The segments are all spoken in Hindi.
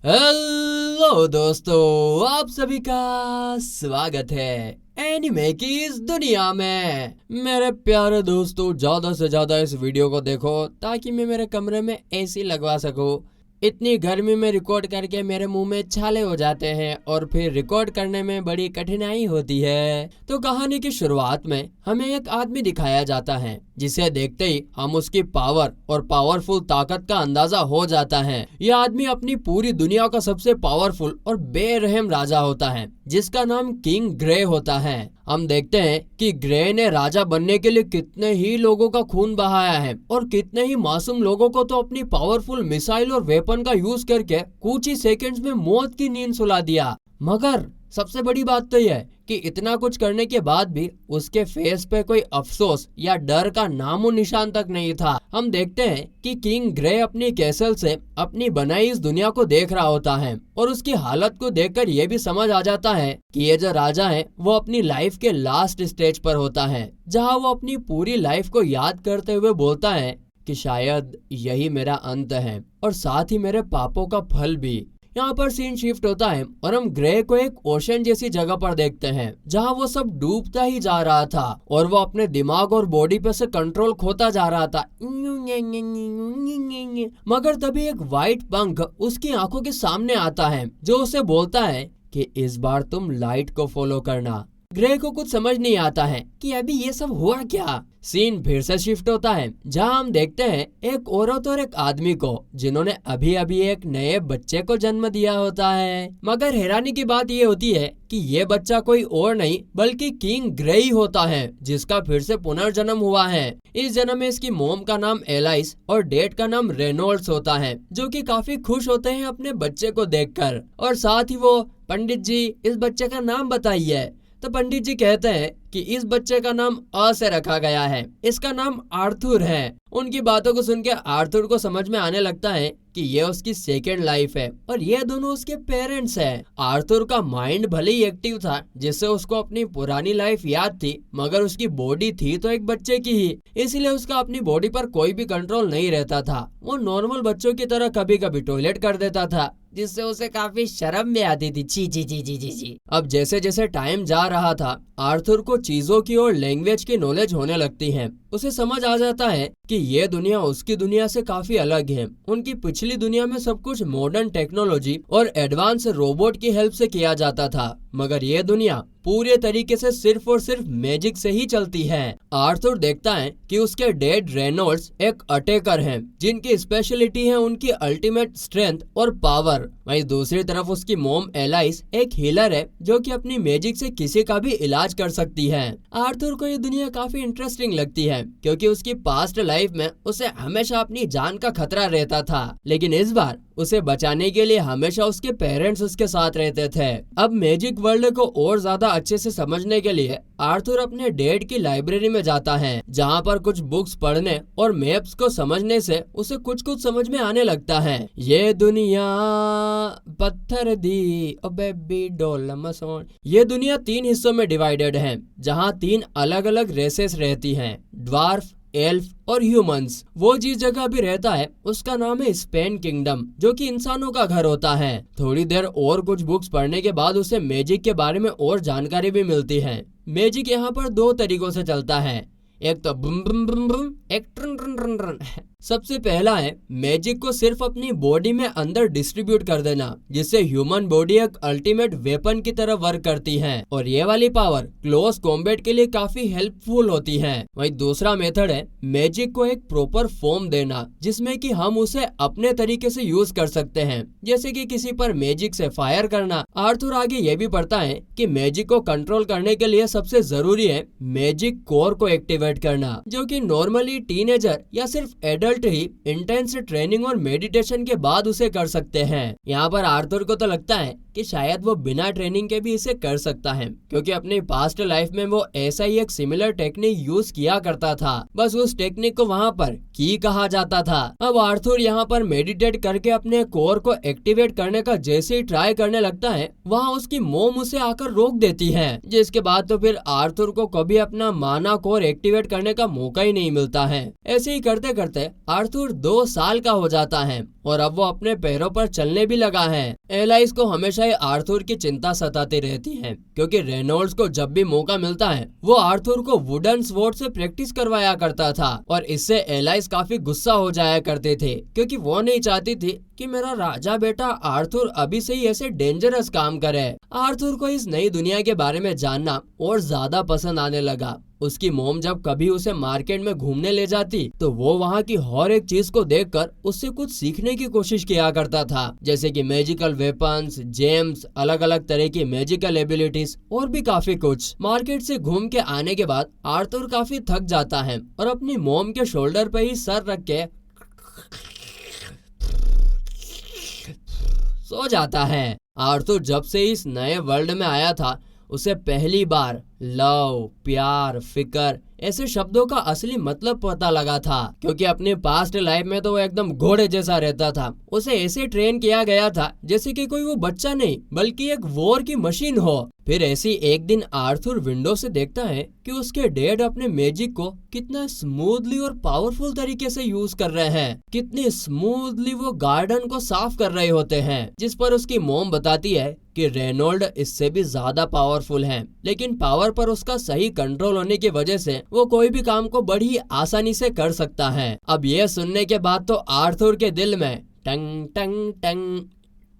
हेलो दोस्तों, आप सभी का स्वागत है एनिमे की इस दुनिया में। मेरे प्यारे दोस्तों, ज्यादा से ज्यादा इस वीडियो को देखो ताकि मैं मेरे कमरे में एसी लगवा सकूं। इतनी गर्मी में रिकॉर्ड करके मेरे मुंह में छाले हो जाते हैं और फिर रिकॉर्ड करने में बड़ी कठिनाई होती है। तो कहानी की शुरुआत में हमें एक आदमी दिखाया जाता है जिसे देखते ही हम उसकी पावर और पावरफुल ताकत का अंदाजा हो जाता है। यह आदमी अपनी पूरी दुनिया का सबसे पावरफुल और बेरहम राजा होता है जिसका नाम किंग ग्रे होता है। हम देखते हैं कि ग्रे ने राजा बनने के लिए कितने ही लोगों का खून बहाया है और कितने ही मासूम लोगों को तो अपनी पावरफुल मिसाइल और वेपन का यूज करके कुछ ही सेकंड्स में मौत की नींद सुला दिया। मगर सबसे बड़ी बात तो यह है कि इतना कुछ करने के बाद भी उसके फेस पे कोई अफसोस या डर का नामो निशान तक नहीं था। हम देखते हैं कि किंग ग्रे अपनी कैसल से अपनी बनाई इस दुनिया को देख रहा होता है और उसकी हालत को देखकर यह भी समझ आ जाता है कि ये जो राजा है वो अपनी लाइफ के लास्ट स्टेज पर होता है, जहाँ वो अपनी पूरी लाइफ को याद करते हुए बोलता है कि शायद यही मेरा अंत है और साथ ही मेरे पापों का फल भी। यहाँ पर सीन शिफ्ट होता है और हम ग्रे को एक ओशन जैसी जगह पर देखते हैं जहाँ वो सब डूबता ही जा रहा था और वो अपने दिमाग और बॉडी पे से कंट्रोल खोता जा रहा था। मगर तभी एक व्हाइट पंख उसकी आंखों के सामने आता है जो उसे बोलता है कि इस बार तुम लाइट को फॉलो करना। ग्रे को कुछ समझ नहीं आता है कि अभी ये सब हुआ क्या। सीन फिर से शिफ्ट होता है जहां हम देखते हैं एक औरत और एक आदमी को जिन्होंने अभी अभी एक नए बच्चे को जन्म दिया होता है। मगर हैरानी की बात ये होती है कि ये बच्चा कोई और नहीं बल्कि किंग ग्रे ही होता है जिसका फिर से पुनर्जन्म हुआ है। इस जन्म में इसकी मोम का नाम एलाइस और डैड का नाम रेनोल्ड्स होता है, जो कि काफी खुश होते हैं अपने बच्चे को देखकर। और साथ ही वो, पंडित जी इस बच्चे का नाम बताइए। तो पंडित जी कहते हैं कि इस बच्चे का नाम अ से रखा गया है, इसका नाम आर्थुर है। उनकी बातों को सुन के आर्थुर को समझ में आने लगता है कि ये उसकी सेकेंड लाइफ है और ये दोनों उसके पेरेंट्स हैं। आर्थुर का माइंड भले ही एक्टिव था जिससे उसको अपनी पुरानी लाइफ याद थी, मगर उसकी बॉडी थी तो एक बच्चे की ही, इसलिए उसका अपनी बॉडी पर कोई भी कंट्रोल नहीं रहता था। वो नॉर्मल बच्चों की तरह कभी कभी टॉयलेट कर देता था जिससे उसे काफी शर्म भी आती थी। ची ची ची ची ची ची। अब जैसे जैसे टाइम जा रहा था आर्थुर को चीजों की और लैंग्वेज की नॉलेज होने लगती है। उसे समझ आ जाता है कि ये दुनिया उसकी दुनिया से काफी अलग है। उनकी पिछली दुनिया में सब कुछ मॉडर्न टेक्नोलॉजी और एडवांस रोबोट की हेल्प से किया जाता था, मगर ये दुनिया पूरे तरीके से सिर्फ और सिर्फ मैजिक से ही चलती है। आर्थुर देखता है कि उसके डैड रेनोल्ड्स एक अटैकर हैं जिनकी स्पेशलिटी है उनकी अल्टीमेट स्ट्रेंथ और पावर। वहीं दूसरी तरफ उसकी मोम एलाइस एक हीलर है जो कि अपनी मैजिक से किसी का भी इलाज कर सकती है। आर्थुर को ये दुनिया काफी इंटरेस्टिंग लगती है क्योंकि उसकी पास्ट लाइफ में उसे हमेशा अपनी जान का खतरा रहता था, लेकिन इस बार उसे बचाने के लिए हमेशा उसके पेरेंट्स उसके साथ रहते थे। अब मैजिक वर्ल्ड को और ज्यादा अच्छे से समझने के लिए आर्थुर अपने डैड की लाइब्रेरी में जाता है, जहाँ पर कुछ बुक्स पढ़ने और मैप्स को समझने से उसे कुछ कुछ समझ में आने लगता है। ये दुनिया पत्थर दी ओ बेबी डॉल मसोन। ये दुनिया 3 हिस्सों में डिवाइडेड है जहाँ 3 अलग अलग रेसेस रहती हैं, ड्वार्फ, एल्फ और ह्यूमंस। वो जिस जगह भी रहता है उसका नाम है स्पेन किंगडम, जो कि इंसानों का घर होता है। थोड़ी देर और कुछ बुक्स पढ़ने के बाद उसे मैजिक के बारे में और जानकारी भी मिलती है। मैजिक यहाँ पर 2 तरीकों से चलता है, एक तो बुम बुम बुम बुम, एक ट्रन ट्रन ट्रन ट्रन। सबसे पहला है मैजिक को सिर्फ अपनी बॉडी में अंदर डिस्ट्रीब्यूट कर देना, जिससे ह्यूमन बॉडी एक अल्टीमेट वेपन की तरह वर्क करती है और ये वाली पावर क्लोज कॉम्बैट के लिए काफी हेल्पफुल होती है। वहीं दूसरा मेथड है मैजिक को एक प्रॉपर फॉर्म देना जिसमें कि हम उसे अपने तरीके से यूज कर सकते हैं, जैसे कि किसी पर मैजिक से फायर करना। आर्थुर आगे ये भी पढ़ता है कि मैजिक को कंट्रोल करने के लिए सबसे जरूरी है मैजिक कोर को एक्टिवेट करना, जो कि नॉर्मली टीनेजर या सिर्फ एडल्ट ही इंटेंस ट्रेनिंग और मेडिटेशन के बाद उसे कर सकते हैं। यहाँ पर आर्थुर को तो लगता है कि शायद वो बिना ट्रेनिंग के भी इसे कर सकता है, क्योंकि अपनी पास्ट लाइफ में वो ऐसा ही एक सिमिलर टेक्निक यूज किया करता था, बस उस टेक्निक को वहाँ पर की कहा जाता था। अब आर्थुर यहाँ पर मेडिटेट करके अपने कोर को एक्टिवेट करने का जैसे ही ट्राई करने लगता है, वहाँ उसकी मोम उसे आकर रोक देती है, जिसके बाद तो फिर आर्थुर को कभी अपना माना कोर एक्टिवेट करने का मौका ही नहीं मिलता है। ऐसे ही करते करते आर्थर 2 साल का हो जाता है और अब वो अपने पैरों पर चलने भी लगा है। एलाइस को हमेशा ही आर्थर की चिंता सताती रहती है, क्योंकि रेनॉल्ड्स को जब भी मौका मिलता है वो आर्थर को वुडन स्वॉर्ड से प्रैक्टिस करवाया करता था और इससे एलाइस काफी गुस्सा हो जाया करते थे, क्योंकि वो नहीं चाहती थी कि मेरा राजा बेटा आर्थर अभी से ही ऐसे डेंजरस काम करे। आर्थर को इस नई दुनिया के बारे में जानना और ज्यादा पसंद आने लगा। उसकी मॉम जब कभी उसे मार्केट में घूमने ले जाती तो वो वहाँ की हर एक चीज को देखकर उससे कुछ सीखने की कोशिश किया करता था, जैसे कि मैजिकल वेपन्स, जेम्स, अलग अलग तरह की मैजिकल एबिलिटीज और भी काफी कुछ। मार्केट से घूम के आने के बाद आर्थर काफी थक जाता है और अपनी मॉम के शोल्डर पे ही सर रख के सो जाता है। आर्थर जब से इस नए वर्ल्ड में आया था उसे पहली बार लव, प्यार, फिकर ऐसे शब्दों का असली मतलब पता लगा था, क्योंकि अपने पास्ट लाइफ में तो वो एकदम घोड़े जैसा रहता था। उसे ऐसे ट्रेन किया गया था जैसे कि कोई वो बच्चा नहीं बल्कि एक वॉर की मशीन हो। फिर ऐसी एक दिन आर्थर विंडो से देखता है कि उसके डैड अपने मैजिक को कितना स्मूथली और पावरफुल तरीके से यूज कर रहे हैं। कितनी स्मूथली वो गार्डन को साफ कर रहे होते हैं, जिस पर उसकी मॉम बताती है कि रेनॉल्ड इससे भी ज्यादा पावरफुल है, लेकिन पावर पर उसका सही कंट्रोल होने की वजह से वो कोई भी काम को बड़ी आसानी से कर सकता है। अब ये सुनने के बाद तो आर्थर के दिल में टंग टंग टंग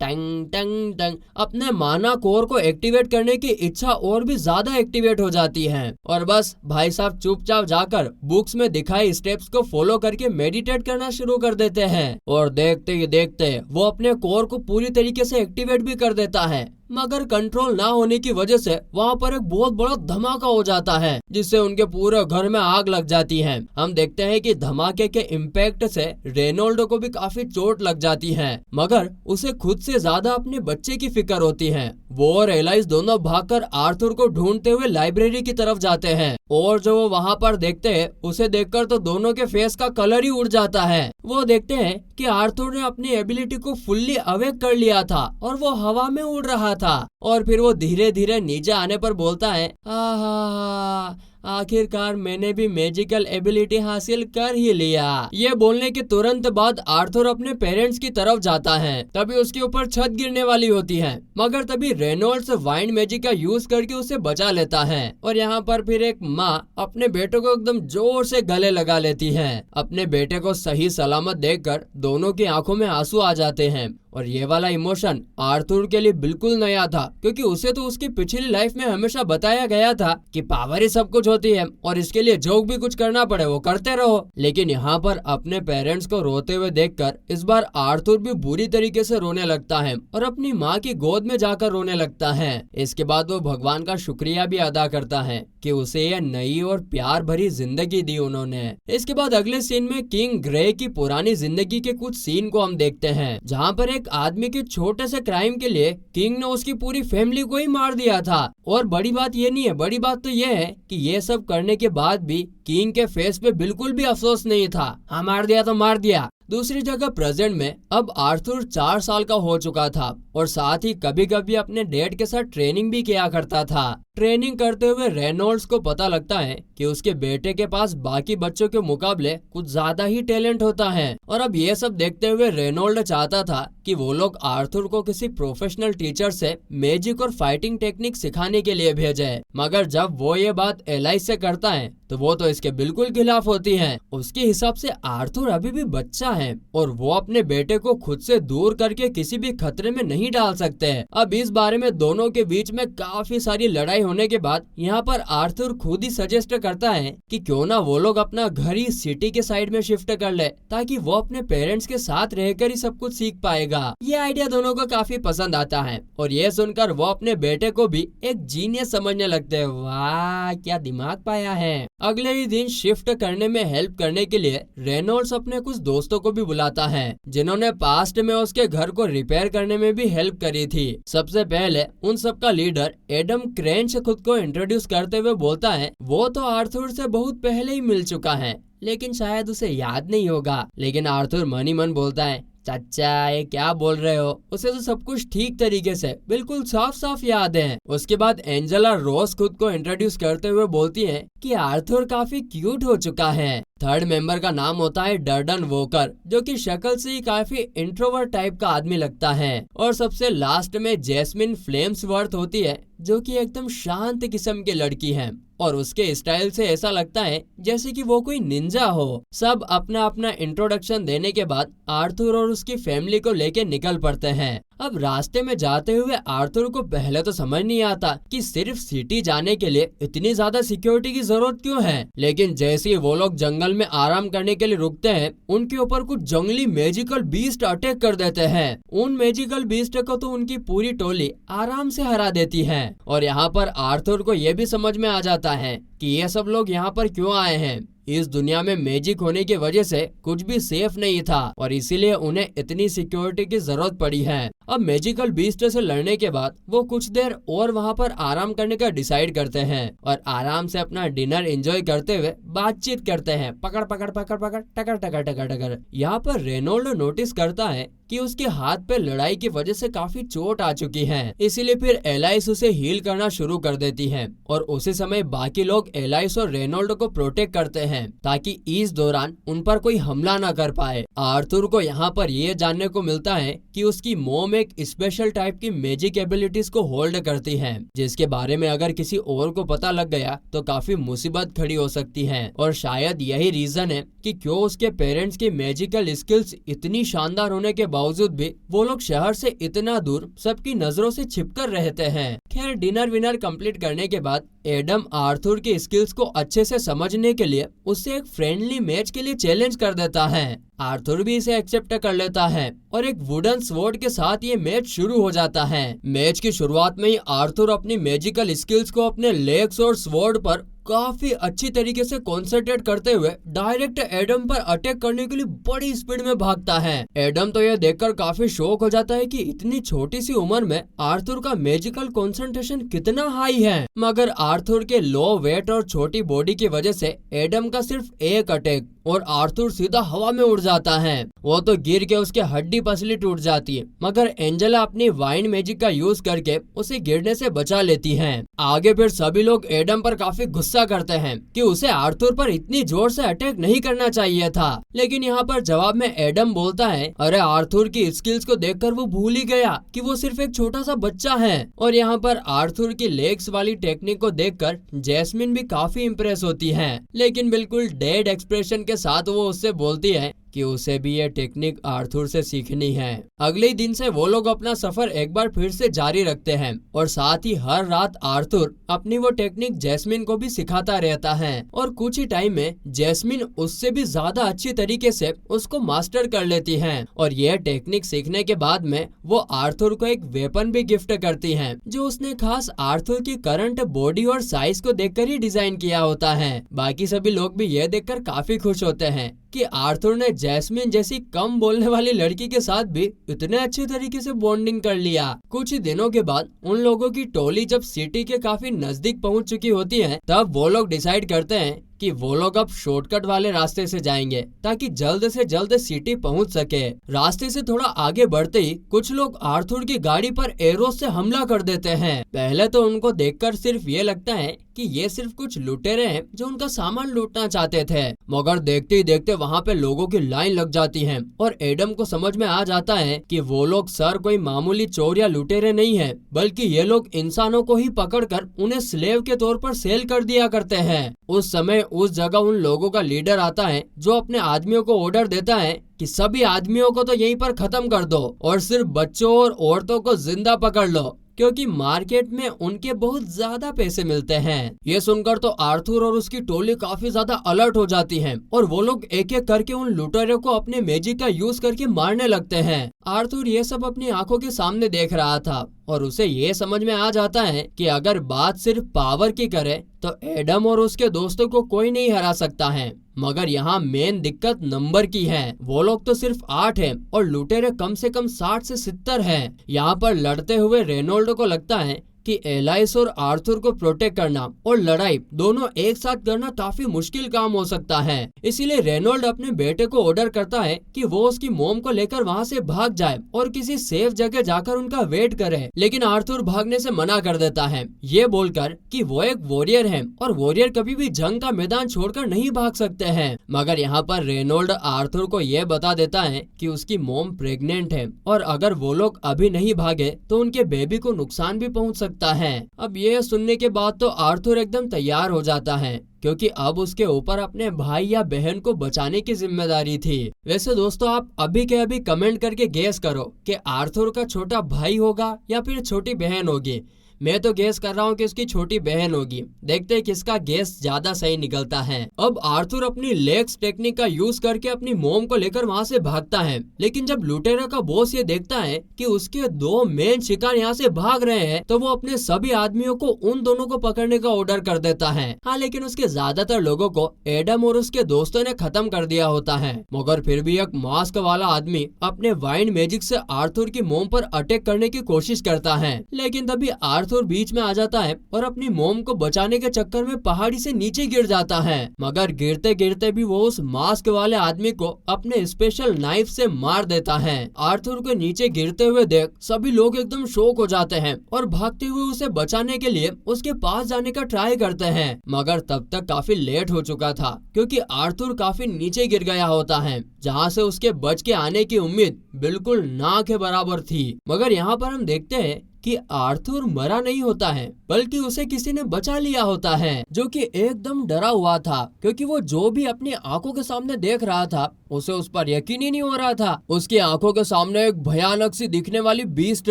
टंग टंग टंग अपने माना कोर को एक्टिवेट करने की इच्छा और भी ज्यादा एक्टिवेट हो जाती है और बस भाई साहब चुपचाप जाकर बुक्स में दिखाई स्टेप्स को फॉलो करके मेडिटेट करना शुरू कर देते हैं और देखते ही देखते वो अपने कोर को पूरी तरीके से एक्टिवेट भी कर देता है। मगर कंट्रोल ना होने की वजह से वहाँ पर एक बहुत बड़ा धमाका हो जाता है, जिससे उनके पूरे घर में आग लग जाती है। हम देखते हैं कि धमाके के इम्पैक्ट से रेनॉल्ड को भी काफी चोट लग जाती है, मगर उसे खुद से ज्यादा अपने बच्चे की फिक्र होती है। वो और एलाइस दोनों भागकर आर्थर को ढूंढते हुए लाइब्रेरी की तरफ जाते हैं और जो वो वहाँ पर देखते हैं उसे देखकर तो दोनों के फेस का कलर ही उड़ जाता है। वो देखते हैं कि आर्थर ने अपनी एबिलिटी को फुल्ली अवेक कर लिया था और वो हवा में उड़ रहा था और फिर वो धीरे धीरे नीचे आने पर बोलता है, आहा आखिरकार मैंने भी मैजिकल एबिलिटी हासिल कर ही लिया। ये बोलने के तुरंत बाद आर्थर अपने पेरेंट्स की तरफ जाता है। तभी उसके ऊपर छत गिरने वाली होती है, मगर तभी रेनॉल्ड्स वाइंड मैजिक का यूज करके उसे बचा लेता है और यहाँ पर फिर एक माँ अपने बेटे को एकदम जोर से गले लगा लेती है। अपने बेटे को सही सलामत देखकर दोनों की आंखों में आंसू आ जाते हैं और ये वाला इमोशन आर्थर के लिए बिल्कुल नया था, क्योंकि उसे तो उसकी पिछली लाइफ में हमेशा बताया गया था कि पावर ही सब कुछ होती है और इसके लिए जो भी कुछ करना पड़े वो करते रहो। लेकिन यहाँ पर अपने पेरेंट्स को रोते हुए देखकर इस बार आर्थर भी बुरी तरीके से रोने लगता है और अपनी माँ की गोद में जाकर रोने लगता है। इसके बाद वो भगवान का शुक्रिया भी अदा करता है कि उसे यह नई और प्यार भरी जिंदगी दी उन्होंने। इसके बाद अगले सीन में किंग ग्रे की पुरानी जिंदगी के कुछ सीन को हम देखते हैं, जहाँ पर एक आदमी के छोटे से क्राइम के लिए किंग ने उसकी पूरी फैमिली को ही मार दिया था। और बड़ी बात ये नहीं है, बड़ी बात तो ये है कि ये सब करने के बाद भी किंग के फेस पे बिल्कुल भी अफसोस नहीं था। हाँ मार दिया तो मार दिया। दूसरी जगह प्रेजेंट में अब आर्थर 4 साल का हो चुका था और साथ ही कभी कभी अपने डैड के साथ ट्रेनिंग भी किया करता था। ट्रेनिंग करते हुए रेनॉल्ड्स को पता लगता है कि उसके बेटे के पास बाकी बच्चों के मुकाबले कुछ ज्यादा ही टैलेंट होता है और अब ये सब देखते हुए रेनॉल्ड चाहता था कि वो लोग आर्थर को किसी प्रोफेशनल टीचर से मैजिक और फाइटिंग टेक्निक सिखाने के लिए भेजे। मगर जब वो ये बात एलाइस से करता है तो वो तो इसके बिल्कुल खिलाफ होती है। उसके हिसाब से आर्थर अभी भी बच्चा है और वो अपने बेटे को खुद से दूर करके किसी भी खतरे में नहीं डाल सकते। अब इस बारे में दोनों के बीच में काफी सारी लड़ाई होने के बाद यहाँ पर आर्थर खुद ही सजेस्ट करता है कि क्यों ना वो लोग अपना घर ही सिटी के साइड में शिफ्ट कर ले, ताकि वो अपने पेरेंट्स के साथ रहकर ही सब कुछ सीख पाएगा। ये आइडिया दोनों को काफी पसंद आता है और ये सुनकर वो अपने बेटे को भी एक जीनियस समझने लगते हैं। वाह क्या दिमाग पाया है। अगले ही दिन शिफ्ट करने में हेल्प करने के लिए रेनॉल्ड्स अपने कुछ दोस्तों को भी बुलाता है, जिन्होंने पास्ट में उसके घर को रिपेयर करने में भी हेल्प करी थी। सबसे पहले उन सबका लीडर एडम क्रेंच खुद को इंट्रोड्यूस करते हुए बोलता है वो तो आर्थर से बहुत पहले ही मिल चुका है, लेकिन शायद उसे याद नहीं होगा। लेकिन आर्थर मन ही मन बोलता है, चाचा ये क्या बोल रहे हो, उसे तो सब कुछ ठीक तरीके से बिल्कुल साफ साफ याद है। उसके बाद एंजेला रोज खुद को इंट्रोड्यूस करते हुए बोलती है कि आर्थर काफी क्यूट हो चुका है। थर्ड मेंबर का नाम होता है डर्डन वोकर, जो कि शक्ल से ही काफी इंट्रोवर्ट टाइप का आदमी लगता है। और सबसे लास्ट में जैस्मिन फ्लेम्सवर्थ होती है, जो कि एकदम शांत किस्म की लड़की है और उसके स्टाइल से ऐसा लगता है जैसे कि वो कोई निंजा हो। सब अपना अपना इंट्रोडक्शन देने के बाद आर्थर और उसकी फैमिली को लेके निकल पड़ते हैं। अब रास्ते में जाते हुए आर्थर को पहले तो समझ नहीं आता कि सिर्फ सिटी जाने के लिए इतनी ज्यादा सिक्योरिटी की जरूरत क्यों है, लेकिन जैसे ही वो लोग जंगल में आराम करने के लिए रुकते हैं, उनके ऊपर कुछ जंगली मैजिकल बीस्ट अटैक कर देते हैं। उन मैजिकल बीस्ट को तो उनकी पूरी टोली आराम से हरा देती है। और यहाँ पर आर्थर को ये भी समझ में आ जाता है कि ये सब लोग यहाँ पर क्यों आए हैं। इस दुनिया में मैजिक होने की वजह से कुछ भी सेफ नहीं था और इसीलिए उन्हें इतनी सिक्योरिटी की जरूरत पड़ी है। अब मैजिकल बीस्ट से लड़ने के बाद वो कुछ देर और वहाँ पर आराम करने का डिसाइड करते हैं और आराम से अपना डिनर एंजॉय करते हुए बातचीत करते हैं। पकड़ पकड़ पकड़ पकड़ टकर टकर टकर टकर। यहाँ पर रेनोल्ड नोटिस करता है कि उसके हाथ पे लड़ाई की वजह से काफी चोट आ चुकी है, इसीलिए फिर एलाइस उसे हील करना शुरू कर देती है और उसी समय बाकी लोग एलाइस और रेनोल्ड को प्रोटेक्ट करते हैं ताकि इस दौरान उन पर कोई हमला न कर पाए। आर्थर को यहाँ पर ये जानने को मिलता है कि उसकी मोम एक स्पेशल टाइप की मैजिक एबिलिटीज को होल्ड करती है, जिसके बारे में अगर किसी और को पता लग गया तो काफी मुसीबत खड़ी हो सकती है। और शायद यही रीजन है कि क्यों उसके पेरेंट्स की मैजिकल स्किल्स इतनी शानदार होने के बावजूद भी वो लोग शहर से इतना दूर सबकी नजरों से छिपकर रहते हैं। खैर डिनर विनर कंप्लीट करने के बाद एडम आर्थर की स्किल्स को अच्छे से समझने के लिए उससे एक फ्रेंडली मैच के लिए चैलेंज कर देता है। आर्थर भी इसे एक्सेप्ट कर लेता है और एक वुडन स्वॉर्ड के साथ ये मैच शुरू हो जाता है। मैच की शुरुआत में ही आर्थर अपनी मैजिकल स्किल्स को अपने लेग्स और स्वॉर्ड पर काफी अच्छी तरीके से कॉन्सेंट्रेट करते हुए डायरेक्ट एडम पर अटैक करने के लिए बड़ी स्पीड में भागता है। एडम तो यह देखकर काफी शॉक हो जाता है कि इतनी छोटी सी उम्र में आर्थर का मैजिकल कंसंट्रेशन कितना हाई है, मगर आर्थर के लो वेट और छोटी बॉडी की वजह से एडम का सिर्फ एक अटैक और आर्थर सीधा हवा में उड़ जाता है। वो तो गिर के उसके हड्डी पसली टूट जाती है, मगर एंजेला अपनी वाइन मैजिक का यूज करके उसे गिरने से बचा लेती है। आगे फिर सभी लोग एडम पर काफी गुस्सा करते हैं कि उसे आर्थर पर इतनी जोर से अटैक नहीं करना चाहिए था, लेकिन यहाँ पर जवाब में एडम बोलता है, अरे आर्थर की स्किल्स को देखकर वो भूल ही गया कि वो सिर्फ एक छोटा सा बच्चा है। और यहाँ पर आर्थर की लेग्स वाली टेक्निक को देखकर जैस्मिन भी काफी इम्प्रेस होती है, लेकिन बिल्कुल डेड एक्सप्रेशन के साथ वो उससे बोलती है कि उसे भी ये टेक्निक आर्थर से सीखनी है। अगले ही दिन से वो लोग अपना सफर एक बार फिर से जारी रखते हैं और साथ ही हर रात आर्थर अपनी वो टेक्निक जैस्मिन को भी सिखाता रहता है और कुछ ही टाइम में जैस्मिन उससे भी ज्यादा अच्छी तरीके से उसको मास्टर कर लेती है। और यह टेक्निक सीखने के बाद में वो आर्थर को एक वेपन भी गिफ्ट करती है, जो उसने खास आर्थर की करंट बॉडी और साइज को देखकर ही डिजाइन किया होता है। बाकी सभी लोग भी ये देखकर काफी खुश होते हैं कि आर्थर ने जैस्मिन जैसी कम बोलने वाली लड़की के साथ भी इतने अच्छे तरीके से बॉन्डिंग कर लिया। कुछ ही दिनों के बाद उन लोगों की टोली जब सिटी के काफी नजदीक पहुंच चुकी होती है, तब वो लोग डिसाइड करते हैं कि वो लोग अब शॉर्टकट वाले रास्ते से जाएंगे ताकि जल्द से जल्द सिटी पहुंच सके। रास्ते से थोड़ा आगे बढ़ते ही कुछ लोग आर्थर की गाड़ी पर एरो से हमला कर देते हैं। पहले तो उनको देखकर सिर्फ ये लगता है कि ये सिर्फ कुछ लुटेरे हैं जो उनका सामान लूटना चाहते थे, मगर देखते ही देखते वहाँ पे लोगों की लाइन लग जाती है और एडम को समझ में आ जाता है कि वो लोग सर कोई मामूली चोर या लुटेरे नहीं है, बल्कि ये लोग इंसानों को ही पकड़कर उन्हें स्लेव के तौर पर सेल कर दिया करते हैं। उस समय उस जगह उन लोगों का लीडर आता है जो अपने आदमियों को ऑर्डर देता है कि सभी आदमियों को तो यहीं पर खत्म कर दो और सिर्फ बच्चों और औरतों को जिंदा पकड़ लो, क्योंकि मार्केट में उनके बहुत ज्यादा पैसे मिलते हैं। ये सुनकर तो आर्थर और उसकी टोली काफी ज्यादा अलर्ट हो जाती है और वो लोग एक एक करके उन लुटेरों को अपने मैजिक का यूज करके मारने लगते हैं। आर्थर ये सब अपनी आंखों के सामने देख रहा था और उसे ये समझ में आ जाता है कि अगर बात सिर्फ पावर की करे तो एडम और उसके दोस्तों को कोई नहीं हरा सकता है, मगर यहाँ मेन दिक्कत नंबर की है। वो लोग तो सिर्फ 8 हैं और लुटेरे कम से कम 60 से 70 हैं। यहाँ पर लड़ते हुए रेनोल्ड को लगता है कि एलाइस और आर्थर को प्रोटेक्ट करना और लड़ाई दोनों एक साथ करना काफी मुश्किल काम हो सकता है। इसीलिए रेनॉल्ड अपने बेटे को ऑर्डर करता है कि वो उसकी मोम को लेकर वहाँ से भाग जाए और किसी सेफ जगह जाकर उनका वेट करे। लेकिन आर्थर भागने से मना कर देता है, ये बोलकर कि वो एक वॉरियर है और वॉरियर कभी भी जंग का मैदान छोड़कर नहीं भाग सकते हैं। मगर यहाँ पर रेनॉल्ड आर्थर को ये बता देता है कि उसकी मोम प्रेग्नेंट है और अगर वो लोग अभी नहीं भागे तो उनके बेबी को नुकसान भी पहुंच सकता है। अब ये सुनने के बाद तो आर्थर एकदम तैयार हो जाता है, क्योंकि अब उसके ऊपर अपने भाई या बहन को बचाने की जिम्मेदारी थी। वैसे दोस्तों, आप अभी के अभी कमेंट करके गेस करो कि आर्थर का छोटा भाई होगा या फिर छोटी बहन होगी। मैं तो गेस कर रहा हूँ कि उसकी छोटी बहन होगी। देखते हैं किसका गेस ज्यादा सही निकलता है। अब आर्थर अपनी लेग्स टेक्निक का यूज करके अपनी मोम को लेकर वहाँ से भागता है, लेकिन जब लुटेरा का बॉस ये देखता है कि उसके दो मेन शिकार यहाँ से भाग रहे हैं, तो वो अपने सभी आदमियों को उन दोनों को पकड़ने का ऑर्डर कर देता है। हाँ, लेकिन उसके ज्यादातर लोगों को एडम और उसके दोस्तों ने खत्म कर दिया होता है। मगर फिर भी एक मास्क वाला आदमी अपने वाइंड मैजिक से आर्थर की मोम पर अटैक करने की कोशिश करता है, लेकिन तभी आर्थर बीच में आ जाता है और अपनी मोम को बचाने के चक्कर में पहाड़ी से नीचे गिर जाता है। मगर गिरते गिरते भी वो उस मास्क वाले आदमी को अपने स्पेशल नाइफ से मार देता है। आर्थर को नीचे गिरते हुए देख सभी लोग एकदम शॉक हो जाते हैं और भागते हुए उसे बचाने के लिए उसके पास जाने का ट्राई करते हैं। मगर तब तक काफी लेट हो चुका था, क्योंकि आर्थर काफी नीचे गिर गया होता है, जहाँ से उसके बच के आने की उम्मीद बिल्कुल ना के बराबर थी। मगर यहाँ पर हम देखते हैं कि आर्थर मरा नहीं होता है, बल्कि उसे किसी ने बचा लिया होता है, जो कि एकदम डरा हुआ था, क्योंकि वो जो भी अपनी आंखों के सामने देख रहा था उसे उस पर यकीन ही नहीं हो रहा था। उसकी आंखों के सामने एक भयानक सी दिखने वाली बीस्ट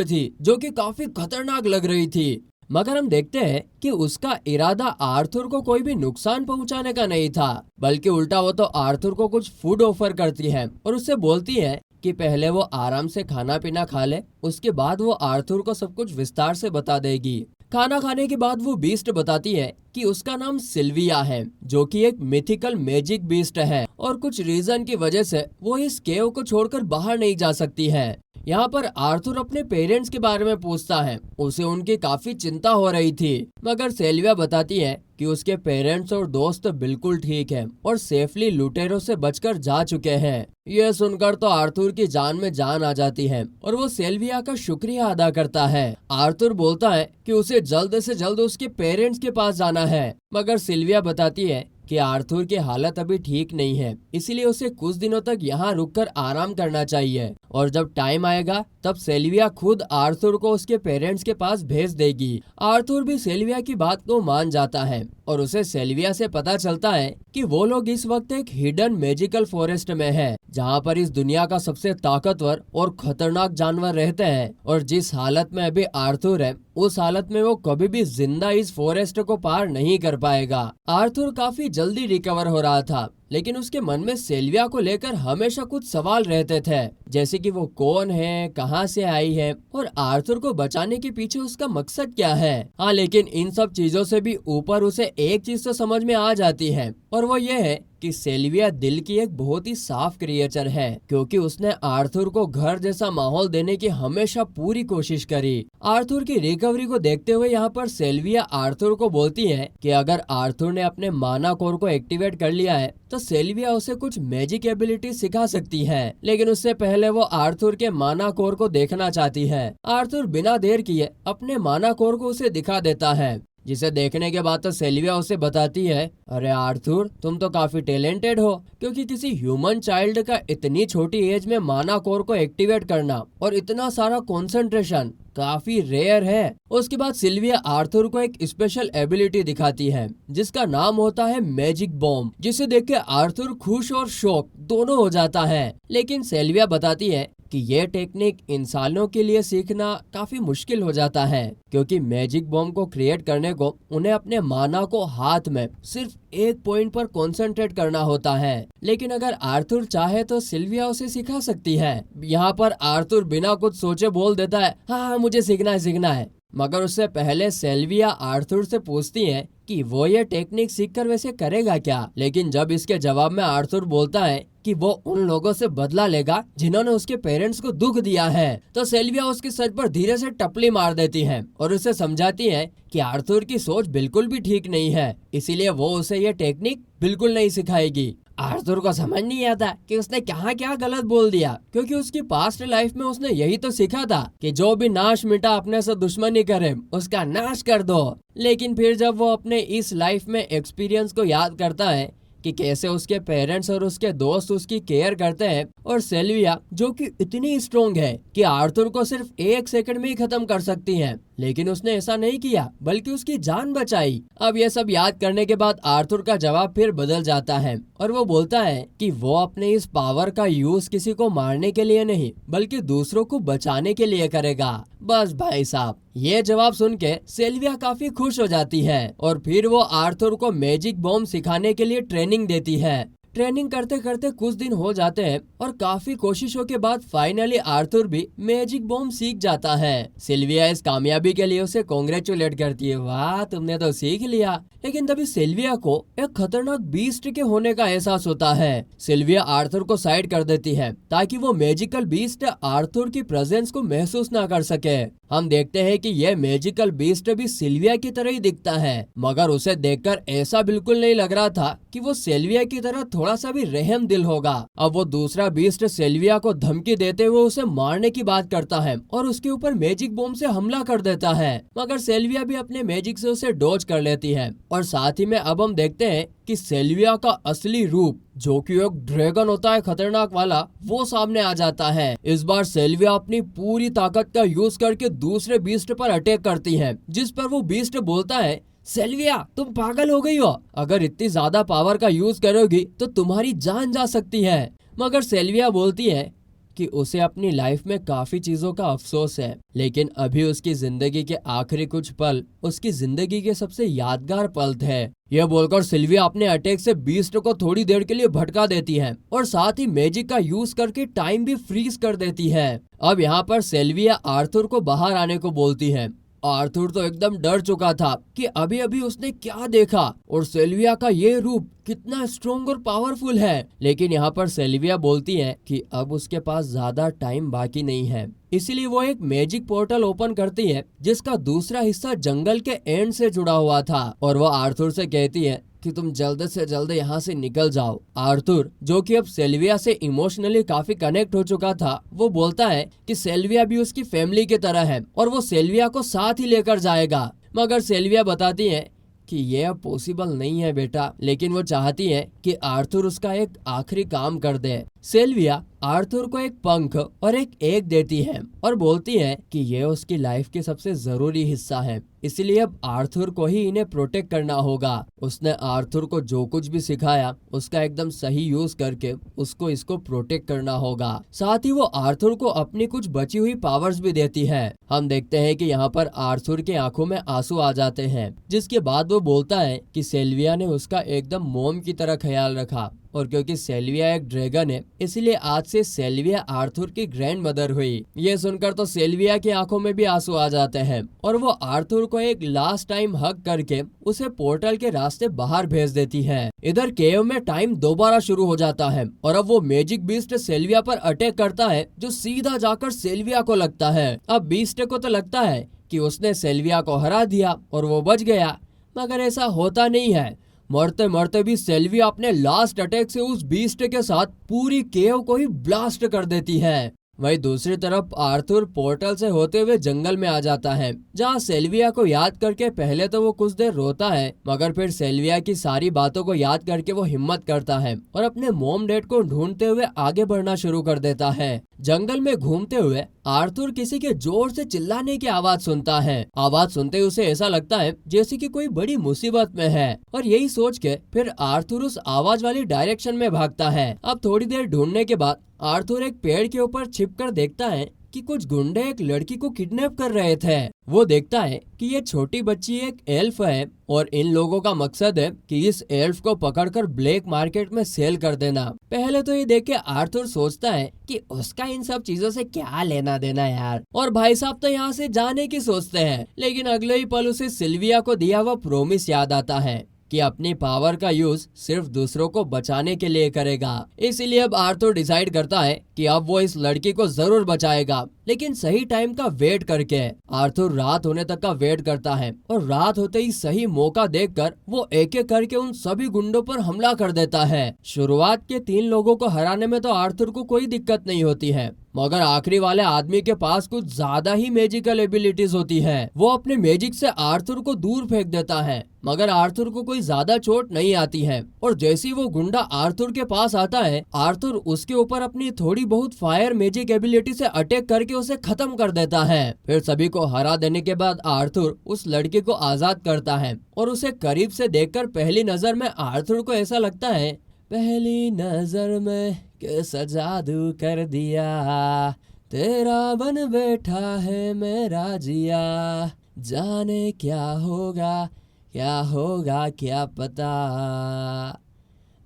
थी, जो कि काफी खतरनाक लग रही थी। मगर हम देखते हैं कि उसका इरादा आर्थर को कोई भी नुकसान पहुंचाने का नहीं था, बल्कि उल्टा वो तो आर्थर को कुछ फूड ऑफर करती है और उससे बोलती है कि पहले वो आराम से खाना पीना खा ले, उसके बाद वो आर्थर को सब कुछ विस्तार से बता देगी। खाना खाने के बाद वो बीस्ट बताती है कि उसका नाम सिल्विया है, जो कि एक मिथिकल मैजिक बीस्ट है और कुछ रीजन की वजह से वो इस केव को छोड़कर बाहर नहीं जा सकती है। यहाँ पर आर्थर अपने पेरेंट्स के बारे में पूछता है, उसे उनकी काफी चिंता हो रही थी, मगर सिल्विया बताती है कि उसके पेरेंट्स और दोस्त बिल्कुल ठीक है और सेफली लुटेरों से बचकर जा चुके हैं। यह सुनकर तो आर्थर की जान में जान आ जाती है और वो सिल्विया का शुक्रिया अदा करता है। आर्थर बोलता है कि उसे जल्द से जल्द उसके पेरेंट्स के पास जाना है, मगर सिल्विया बताती है कि आर्थर की हालत अभी ठीक नहीं है, इसीलिए उसे कुछ दिनों तक यहाँ रुककर आराम करना चाहिए और जब टाइम आएगा तब सिल्विया खुद आर्थर को उसके पेरेंट्स के पास भेज देगी। आर्थर भी सिल्विया की बात को मान जाता है और उसे सिल्विया से पता चलता है कि वो लोग इस वक्त एक हिडन मैजिकल फॉरेस्ट में है, जहाँ पर इस दुनिया का सबसे ताकतवर और खतरनाक जानवर रहते हैं और जिस हालत में अभी आर्थर है उस हालत में वो कभी भी जिंदा इस फॉरेस्ट को पार नहीं कर पाएगा। आर्थर काफी जल्दी रिकवर हो रहा था, लेकिन उसके मन में सिल्विया को लेकर हमेशा कुछ सवाल रहते थे, जैसे कि वो कौन है, कहाँ से आई है और आर्थर को बचाने के पीछे उसका मकसद क्या है। हाँ, लेकिन इन सब चीजों से भी ऊपर उसे एक चीज तो समझ में आ जाती है और वो ये है कि सिल्विया दिल की एक बहुत ही साफ क्रिएचर है, क्योंकि उसने आर्थर को घर जैसा माहौल देने की हमेशा पूरी कोशिश करी। आर्थर की रिकवरी को देखते हुए यहाँ पर सिल्विया आर्थर को बोलती है कि अगर आर्थर ने अपने माना कोर को एक्टिवेट कर लिया है तो सिल्विया उसे कुछ मैजिक एबिलिटी सिखा सकती है, लेकिन उससे पहले वो आर्थर के माना कोर को देखना चाहती है। आर्थर बिना देर किए अपने माना कोर को उसे दिखा देता है, जिसे देखने के बाद तो सिल्विया उसे बताती है, अरे आर्थर, तुम तो काफी टैलेंटेड हो, क्योंकि किसी ह्यूमन चाइल्ड का इतनी छोटी एज में माना कोर को एक्टिवेट करना और इतना सारा कंसंट्रेशन काफी रेयर है। उसके बाद सिल्विया आर्थर को एक स्पेशल एबिलिटी दिखाती है जिसका नाम होता है मैजिक बॉम्ब, जिसे देख के आर्थर खुश और शॉक दोनों हो जाता है। लेकिन सिल्विया बताती है कि ये टेक्निक इंसानों के लिए सीखना काफी मुश्किल हो जाता है, क्योंकि मैजिक बॉम्ब को क्रिएट करने को उन्हें अपने माना को हाथ में सिर्फ एक पॉइंट पर कंसंट्रेट करना होता है। लेकिन अगर आर्थर चाहे तो सिल्विया उसे सिखा सकती है। यहाँ पर आर्थर बिना कुछ सोचे बोल देता है, हाँ मुझे सीखना है। मगर उससे पहले सिल्विया आर्थर से पूछती है कि वो ये टेक्निक सीखकर वैसे करेगा क्या। लेकिन जब इसके जवाब में आर्थर बोलता है कि वो उन लोगों से बदला लेगा जिन्होंने उसके पेरेंट्स को दुख दिया है। तो सिल्विया उसके सर पर धीरे से टपली मार देती है और उसे समझाती है कि आर्थर की सोच बिल्कुल भी ठीक नहीं है, इसीलिए वो उसे ये टेक्निक बिल्कुल नहीं सिखाएगी। आर्थर को समझ नहीं आता कि उसने कहाँ क्या गलत बोल दिया, क्योंकि उसकी पास्ट लाइफ में उसने यही तो सीखा था कि जो भी नाश मिटा अपने से दुश्मनी करे उसका नाश कर दो। लेकिन फिर जब वो अपने इस लाइफ में एक्सपीरियंस को याद करता है कि कैसे उसके पेरेंट्स और उसके दोस्त उसकी केयर करते हैं, और सिल्विया जो कि इतनी स्ट्रोंग है कि आर्थर को सिर्फ 1 सेकंड में ही खत्म कर सकती है, लेकिन उसने ऐसा नहीं किया बल्कि उसकी जान बचाई। अब ये सब याद करने के बाद आर्थर का जवाब फिर बदल जाता है और वो बोलता है कि वो अपने इस पावर का यूज किसी को मारने के लिए नहीं बल्कि दूसरों को बचाने के लिए करेगा। बस भाई साहब, ये जवाब सुन के सिल्विया काफी खुश हो जाती है और फिर वो आर्थर को मैजिक बॉम्ब सिखाने के लिए ट्रेनिंग देती है। ट्रेनिंग करते करते कुछ दिन हो जाते हैं और काफी कोशिशों के बाद फाइनली आर्थर भी मैजिक बॉम्ब सीख जाता है। सिल्विया इस कामयाबी के लिए उसे कांग्रेचुलेट करती है, वाह तुमने तो सीख लिया। लेकिन तभी सिल्विया को एक खतरनाक बीस्ट के होने का एहसास होता है। सिल्विया आर्थर को साइड कर देती है ताकि वो मैजिकल बीस्ट आर्थर की प्रेजेंस को महसूस ना कर सके। हम देखते हैं कि यह मैजिकल बीस्ट भी सिल्विया की तरह ही दिखता है, मगर उसे देखकर ऐसा बिल्कुल नहीं लग रहा था कि वो सिल्विया की तरह थोड़ा सा भी रहम दिल होगा। अब वो दूसरा बीस्ट सिल्विया को धमकी देते हुए उसे मारने की बात करता है और उसके ऊपर मैजिक बॉम्ब से हमला कर देता है, मगर सिल्विया भी अपने मैजिक से उसे डॉज कर लेती है। और साथ ही में अब हम देखते हैं कि सिल्विया का असली रूप, जो कि एक ड्रैगन होता है खतरनाक वाला, वो सामने आ जाता है। इस बार सिल्विया अपनी पूरी ताकत का यूज करके दूसरे बीस्ट पर अटैक करती है, जिस पर वो बीस्ट बोलता है, सिल्विया तुम पागल हो गई हो, अगर इतनी ज्यादा पावर का यूज करोगी तो तुम्हारी जान जा सकती है। मगर सिल्विया बोलती है कि उसे अपनी लाइफ में काफी चीजों का अफसोस है, लेकिन अभी उसकी जिंदगी के आखिरी कुछ पल उसकी जिंदगी के सबसे यादगार पल थे। यह बोलकर सिल्विया अपने अटैक से बीस्ट को थोड़ी देर के लिए भटका देती है और साथ ही मैजिक का यूज करके टाइम भी फ्रीज कर देती है। अब यहाँ पर सिल्विया आर्थर को बाहर आने को बोलती है। आर्थर तो एकदम डर चुका था कि अभी अभी उसने क्या देखा और सिल्विया का ये रूप कितना स्ट्रॉन्ग और पावरफुल है। लेकिन यहाँ पर सिल्विया बोलती है कि अब उसके पास ज्यादा टाइम बाकी नहीं है, इसीलिए वो एक मैजिक पोर्टल ओपन करती है जिसका दूसरा हिस्सा जंगल के एंड से जुड़ा हुआ था, और वो आर्थर से कहती है कि तुम जल्द से जल्द यहाँ से निकल जाओ। आर्थर, जो कि अब सिल्विया से इमोशनली काफी कनेक्ट हो चुका था, वो बोलता है कि सिल्विया भी उसकी फैमिली की तरह है और वो सिल्विया को साथ ही लेकर जाएगा। मगर सिल्विया बताती है कि ये अब पॉसिबल नहीं है बेटा, लेकिन वो चाहती है कि आर्थर उसका एक आखिरी काम कर दे। सिल्विया आर्थर को एक पंख और एक एग देती है और बोलती है कि ये उसकी लाइफ के सबसे जरूरी हिस्सा है, इसलिए अब आर्थर को ही इन्हें प्रोटेक्ट करना होगा। उसने आर्थर को जो कुछ भी सिखाया उसका एकदम सही यूज करके उसको इसको प्रोटेक्ट करना होगा। साथ ही वो आर्थर को अपनी कुछ बची हुई पावर्स भी देती है। हम देखते हैं कि यहाँ पर आर्थर की आंखों में आंसू आ जाते हैं, जिसके बाद वो बोलता है कि सिल्विया ने उसका एकदम मोम की तरह ख्याल रखा, और क्योंकि सिल्विया एक ड्रैगन है इसलिए आज से सिल्विया आर्थर की ग्रैंड मदर हुई। ये सुनकर तो सिल्विया की आंखों में भी आंसू आ जाते हैं और वो आर्थर को एक लास्ट टाइम हग करके उसे पोर्टल के रास्ते बाहर भेज देती है। इधर केव में टाइम दोबारा शुरू हो जाता है और अब वो मैजिक बीस्ट सिल्विया पर अटैक करता है, जो सीधा जाकर सिल्विया को लगता है। अब बीस्ट को तो लगता है कि उसने सिल्विया को हरा दिया और वो बच गया, मगर ऐसा होता नहीं है। मरते मरते भी सिल्विया अपने लास्ट अटैक से उस बीस्ट के साथ पूरी केव को ही ब्लास्ट कर देती है। वहीं दूसरी तरफ आर्थर पोर्टल से होते हुए जंगल में आ जाता है, जहां सिल्विया को याद करके पहले तो वो कुछ देर रोता है, मगर फिर सिल्विया की सारी बातों को याद करके वो हिम्मत करता है और अपने मॉम डैड को ढूंढते हुए आगे बढ़ना शुरू कर देता है। जंगल में घूमते हुए आर्थर किसी के जोर से चिल्लाने की आवाज सुनता है। आवाज सुनते ही उसे ऐसा लगता है जैसे कि कोई बड़ी मुसीबत में है, और यही सोच के फिर आर्थर उस आवाज वाली डायरेक्शन में भागता है। अब थोड़ी देर ढूंढने के बाद आर्थर एक पेड़ के ऊपर छिपकर देखता है कि कुछ गुंडे एक लड़की को किडनैप कर रहे थे। वो देखता है कि ये छोटी बच्ची एक एल्फ है और इन लोगों का मकसद है कि इस एल्फ को पकड़कर ब्लैक मार्केट में सेल कर देना। पहले तो ये देख के आर्थर सोचता है कि उसका इन सब चीजों से क्या लेना देना यार, और भाई साहब तो यहाँ से जाने की सोचते हैं। लेकिन अगले ही पल उसे सिल्विया को दिया हुआ प्रॉमिस याद आता है कि अपनी पावर का यूज सिर्फ दूसरों को बचाने के लिए करेगा। इसीलिए अब आर्थर डिसाइड करता है कि अब वो इस लड़की को जरूर बचाएगा, लेकिन सही टाइम का वेट करके। आर्थर रात होने तक का वेट करता है और रात होते ही सही मौका देखकर वो एक एक करके उन सभी गुंडों पर हमला कर देता है। शुरुआत के 3 लोगों को हराने में तो आर्थर को कोई दिक्कत नहीं होती है, मगर आखिरी वाले आदमी के पास कुछ ज्यादा ही मैजिकल एबिलिटीज होती है। वो अपने मैजिक से आर्थर को दूर फेंक देता है, मगर आर्थर को कोई ज्यादा चोट नहीं आती है। और जैसे ही वो गुंडा आर्थर के पास आता है, आर्थर उसके ऊपर अपनी थोड़ी बहुत फायर मैजिक एबिलिटी से अटैक करके उसे खत्म कर देता है। फिर सभी को हरा देने के बाद आर्थर उस लड़के को आजाद करता है और उसे करीब से देखकर पहली नजर में आर्थर को ऐसा लगता है, पहली नजर में कैसा जादू कर दिया, तेरा बन बैठा है मेरा जिया, जाने क्या होगा क्या पता,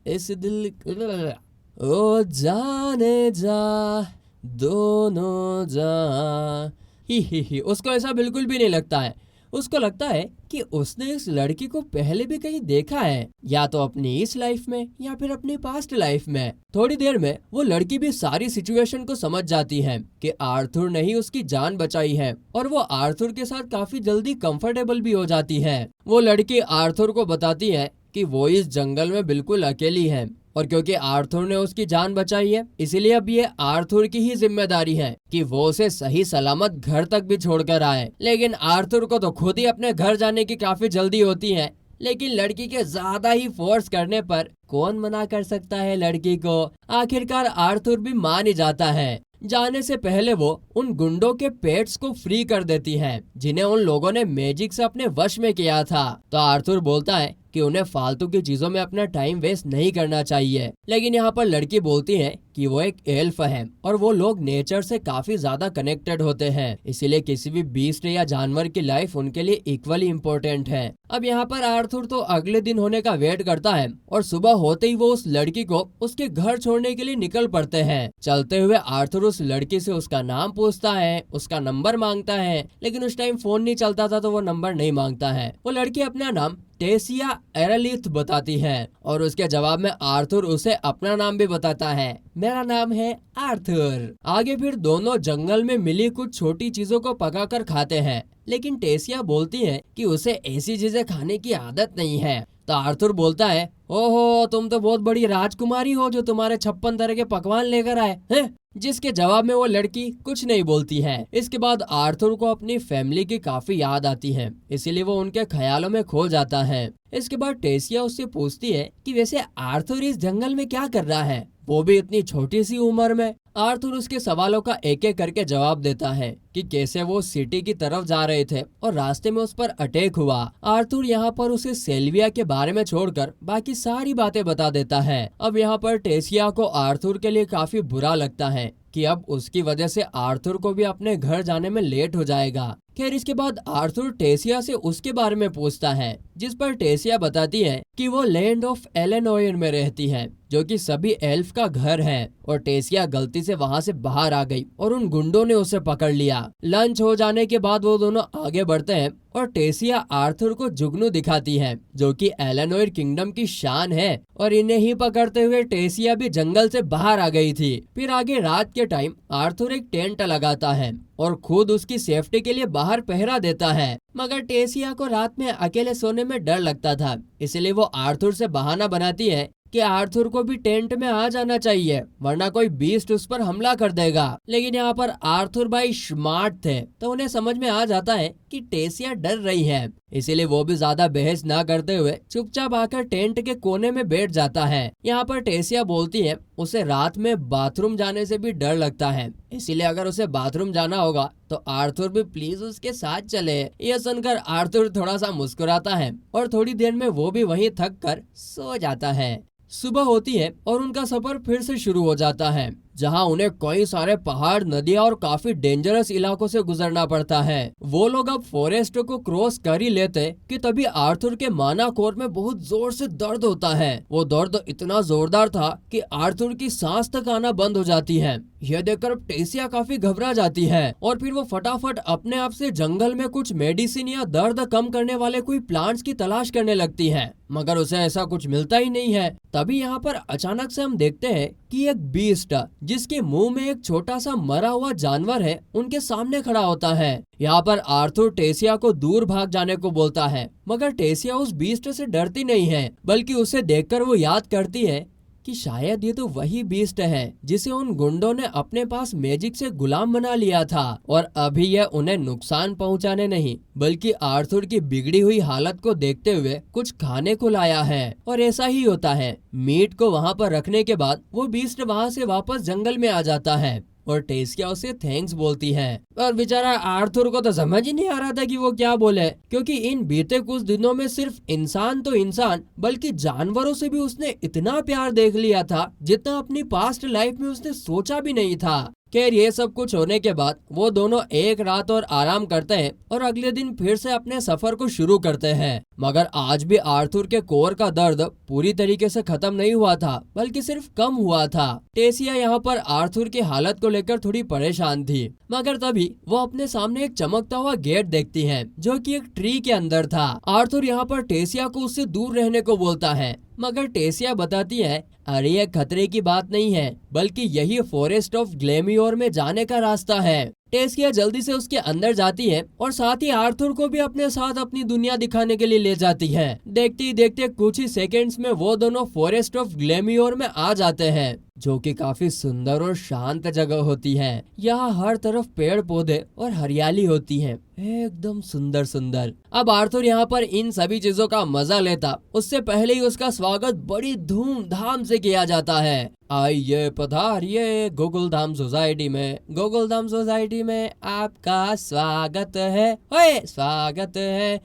इस दिल ओ जाने जा दोनों जा। ही उसको ऐसा बिल्कुल भी नहीं लगता है। उसको लगता है कि उसने इस लड़की को पहले भी कहीं देखा है, या तो अपनी इस लाइफ में या फिर अपनी पास्ट लाइफ में। थोड़ी देर में वो लड़की भी सारी सिचुएशन को समझ जाती है कि आर्थर ने ही उसकी जान बचाई है, और वो आर्थर के साथ काफी जल्दी कंफर्टेबल भी हो जाती है। वो लड़की आर्थर को बताती है कि वो इस जंगल में बिल्कुल अकेली है, और क्योंकि आर्थर ने उसकी जान बचाई है, इसीलिए अब ये आर्थर की ही जिम्मेदारी है कि वो उसे सही सलामत घर तक भी छोड़कर आए। लेकिन आर्थर को तो खुद ही अपने घर जाने की काफी जल्दी होती है, लेकिन लड़की के ज्यादा ही फोर्स करने पर कौन मना कर सकता है लड़की को। आखिरकार आर्थर भी मान ही जाता है। जाने से पहले वो उन गुंडों के पेट्स को फ्री कर देती है, जिन्हें उन लोगों ने मैजिक से अपने वश में किया था। तो आर्थर बोलता है कि उन्हें फालतू की चीजों में अपना टाइम वेस्ट नहीं करना चाहिए। लेकिन यहाँ पर लड़की बोलती है कि वो एक एल्फ है और वो लोग नेचर से काफी ज्यादा कनेक्टेड होते हैं, इसीलिए किसी भी बीस्ट या जानवर की लाइफ उनके लिए इक्वली इम्पोर्टेंट है। अब यहाँ पर आर्थर तो अगले दिन होने का वेट करता है और सुबह होते ही वो उस लड़की को उसके घर छोड़ने के लिए निकल पड़ते हैं। चलते हुए आर्थर उस लड़की से उसका नाम पूछता है, उसका नंबर मांगता है, लेकिन उस टाइम फोन नहीं चलता था तो वो नंबर नहीं मांगता है। वो लड़की अपना नाम टेसिया एरालिथ बताती है और उसके जवाब में आर्थर उसे अपना नाम भी बताता है, मेरा नाम है आर्थर। आगे फिर दोनों जंगल में मिली कुछ छोटी चीजों को पकाकर खाते हैं, लेकिन टेसिया बोलती है कि उसे ऐसी चीजें खाने की आदत नहीं है। तो आर्थर बोलता है, ओहो तुम तो बहुत बड़ी राजकुमारी हो जो तुम्हारे 56 तरह के पकवान लेकर आए हैं। जिसके जवाब में वो लड़की कुछ नहीं बोलती है। इसके बाद आर्थर को अपनी फैमिली की काफी याद आती है, इसीलिए वो उनके ख्यालों में खो जाता है। इसके बाद टेसिया उससे पूछती है कि वैसे आर्थर इस जंगल में क्या कर रहा है, वो भी इतनी छोटी सी उम्र में। आर्थर उसके सवालों का एक एक करके जवाब देता है कि कैसे वो सिटी की तरफ जा रहे थे और रास्ते में उस पर अटैक हुआ। आर्थर यहाँ पर उसे सेल्विया के बारे में छोड़कर बाकी सारी बातें बता देता है। अब यहाँ पर टेसिया को आर्थर के लिए काफी बुरा लगता है कि अब उसकी वजह से आर्थर को भी अपने घर जाने में लेट हो जाएगा। खैर इसके बाद आर्थर टेसिया से उसके बारे में पूछता है, जिस पर टेसिया बताती है कि वो लैंड ऑफ एलेनोयर में रहती है, जो कि सभी एल्फ का घर है, और टेसिया गलती से वहाँ से बाहर आ गई और उन गुंडों ने उसे पकड़ लिया। लंच हो जाने के बाद वो दोनों आगे बढ़ते हैं और टेसिया आर्थर को जुगनू दिखाती है, जो कि एलेनोयर किंगडम की शान है, और इन्हें ही पकड़ते हुए टेसिया भी जंगल से बाहर आ गई थी। फिर आगे रात के टाइम आर्थर एक टेंट लगाता है और खुद उसकी सेफ्टी के लिए बाहर पहरा देता है, मगर टेसिया को रात में अकेले सोने में डर लगता था, इसलिए वो आर्थर से बहाना बनाती है कि आर्थर को भी टेंट में आ जाना चाहिए, वरना कोई बीस्ट उस पर हमला कर देगा। लेकिन यहाँ पर आर्थर भाई स्मार्ट थे, तो उन्हें समझ में आ जाता है कि टेसिया डर रही है, इसीलिए वो भी ज्यादा बहस ना करते हुए चुपचाप आकर टेंट के कोने में बैठ जाता है। यहाँ पर टेसिया बोलती है उसे रात में बाथरूम जाने से भी डर लगता है, इसीलिए अगर उसे बाथरूम जाना होगा तो आर्थर भी प्लीज उसके साथ चले। यह सुनकर आर्थर थोड़ा सा मुस्कुराता है और थोड़ी देर में वो भी वहीं थक कर सो जाता है। सुबह होती है और उनका सफर फिर से शुरू हो जाता है, जहां उन्हें कई सारे पहाड़, नदियां और काफी डेंजरस इलाकों से गुजरना पड़ता है। वो लोग अब फॉरेस्ट को क्रॉस कर ही लेते कि तभी आर्थर के माना कोर में बहुत जोर से दर्द होता है। वो दर्द इतना जोरदार था कि आर्थर की सांस तक आना बंद हो जाती है। यह देखकर टेसिया काफी घबरा जाती है और फिर वो फटाफट अपने आप से जंगल में कुछ मेडिसिन या दर्द कम करने वाले कोई प्लांट्स की तलाश करने लगती है। मगर उसे ऐसा कुछ मिलता ही नहीं है। तभी यहाँ पर अचानक से हम देखते हैं कि एक बीस्ट जिसके मुंह में एक छोटा सा मरा हुआ जानवर है उनके सामने खड़ा होता है। यहाँ पर आर्थर टेसिया को दूर भाग जाने को बोलता है, मगर टेसिया उस बीस्ट से डरती नहीं है, बल्कि उसे देखकर वो याद करती है कि शायद ये तो वही बीस्ट है जिसे उन गुंडों ने अपने पास मैजिक से गुलाम बना लिया था, और अभी यह उन्हें नुकसान पहुंचाने नहीं बल्कि आर्थर की बिगड़ी हुई हालत को देखते हुए कुछ खाने को लाया है। और ऐसा ही होता है। मीट को वहाँ पर रखने के बाद वो बीस्ट वहाँ से वापस जंगल में आ जाता है और टेसिया उसे थैंक्स बोलती है। और बेचारा आर्थर को तो समझ ही नहीं आ रहा था कि वो क्या बोले, क्योंकि इन बीते कुछ दिनों में सिर्फ इंसान तो इंसान बल्कि जानवरों से भी उसने इतना प्यार देख लिया था जितना अपनी पास्ट लाइफ में उसने सोचा भी नहीं था। खैर ये सब कुछ होने के बाद वो दोनों एक रात और आराम करते हैं और अगले दिन फिर से अपने सफर को शुरू करते हैं। मगर आज भी आर्थर के कोर का दर्द पूरी तरीके से खत्म नहीं हुआ था, बल्कि सिर्फ कम हुआ था। टेसिया यहाँ पर आर्थर की हालत को लेकर थोड़ी परेशान थी, मगर तभी वो अपने सामने एक चमकता हुआ गेट देखती है जो कि एक ट्री के अंदर था। आर्थर यहाँ पर टेसिया को उससे दूर रहने को बोलता है, मगर टेसिया बताती है अरे ये खतरे की बात नहीं है, बल्कि यही फॉरेस्ट ऑफ ग्लेमियोर में जाने का रास्ता है। टेसिया जल्दी से उसके अंदर जाती है और साथ ही आर्थर को भी अपने साथ अपनी दुनिया दिखाने के लिए ले जाती है। देखते ही देखते कुछ ही सेकंड्स में वो दोनों फॉरेस्ट ऑफ ग्लेमियोर में आ जाते हैं, जो कि काफी सुंदर और शांत जगह होती है। यहाँ हर तरफ पेड़ पौधे और हरियाली होती है, एकदम सुंदर सुंदर। अब आर्थर यहाँ पर इन सभी चीजों का मजा लेता उससे पहले ही उसका स्वागत बड़ी धूमधाम से किया जाता है। आइए पधारिए गोकुलधाम सोसाइटी में, गोकुलधाम सोसाइटी में आपका स्वागत है, ओए स्वागत है।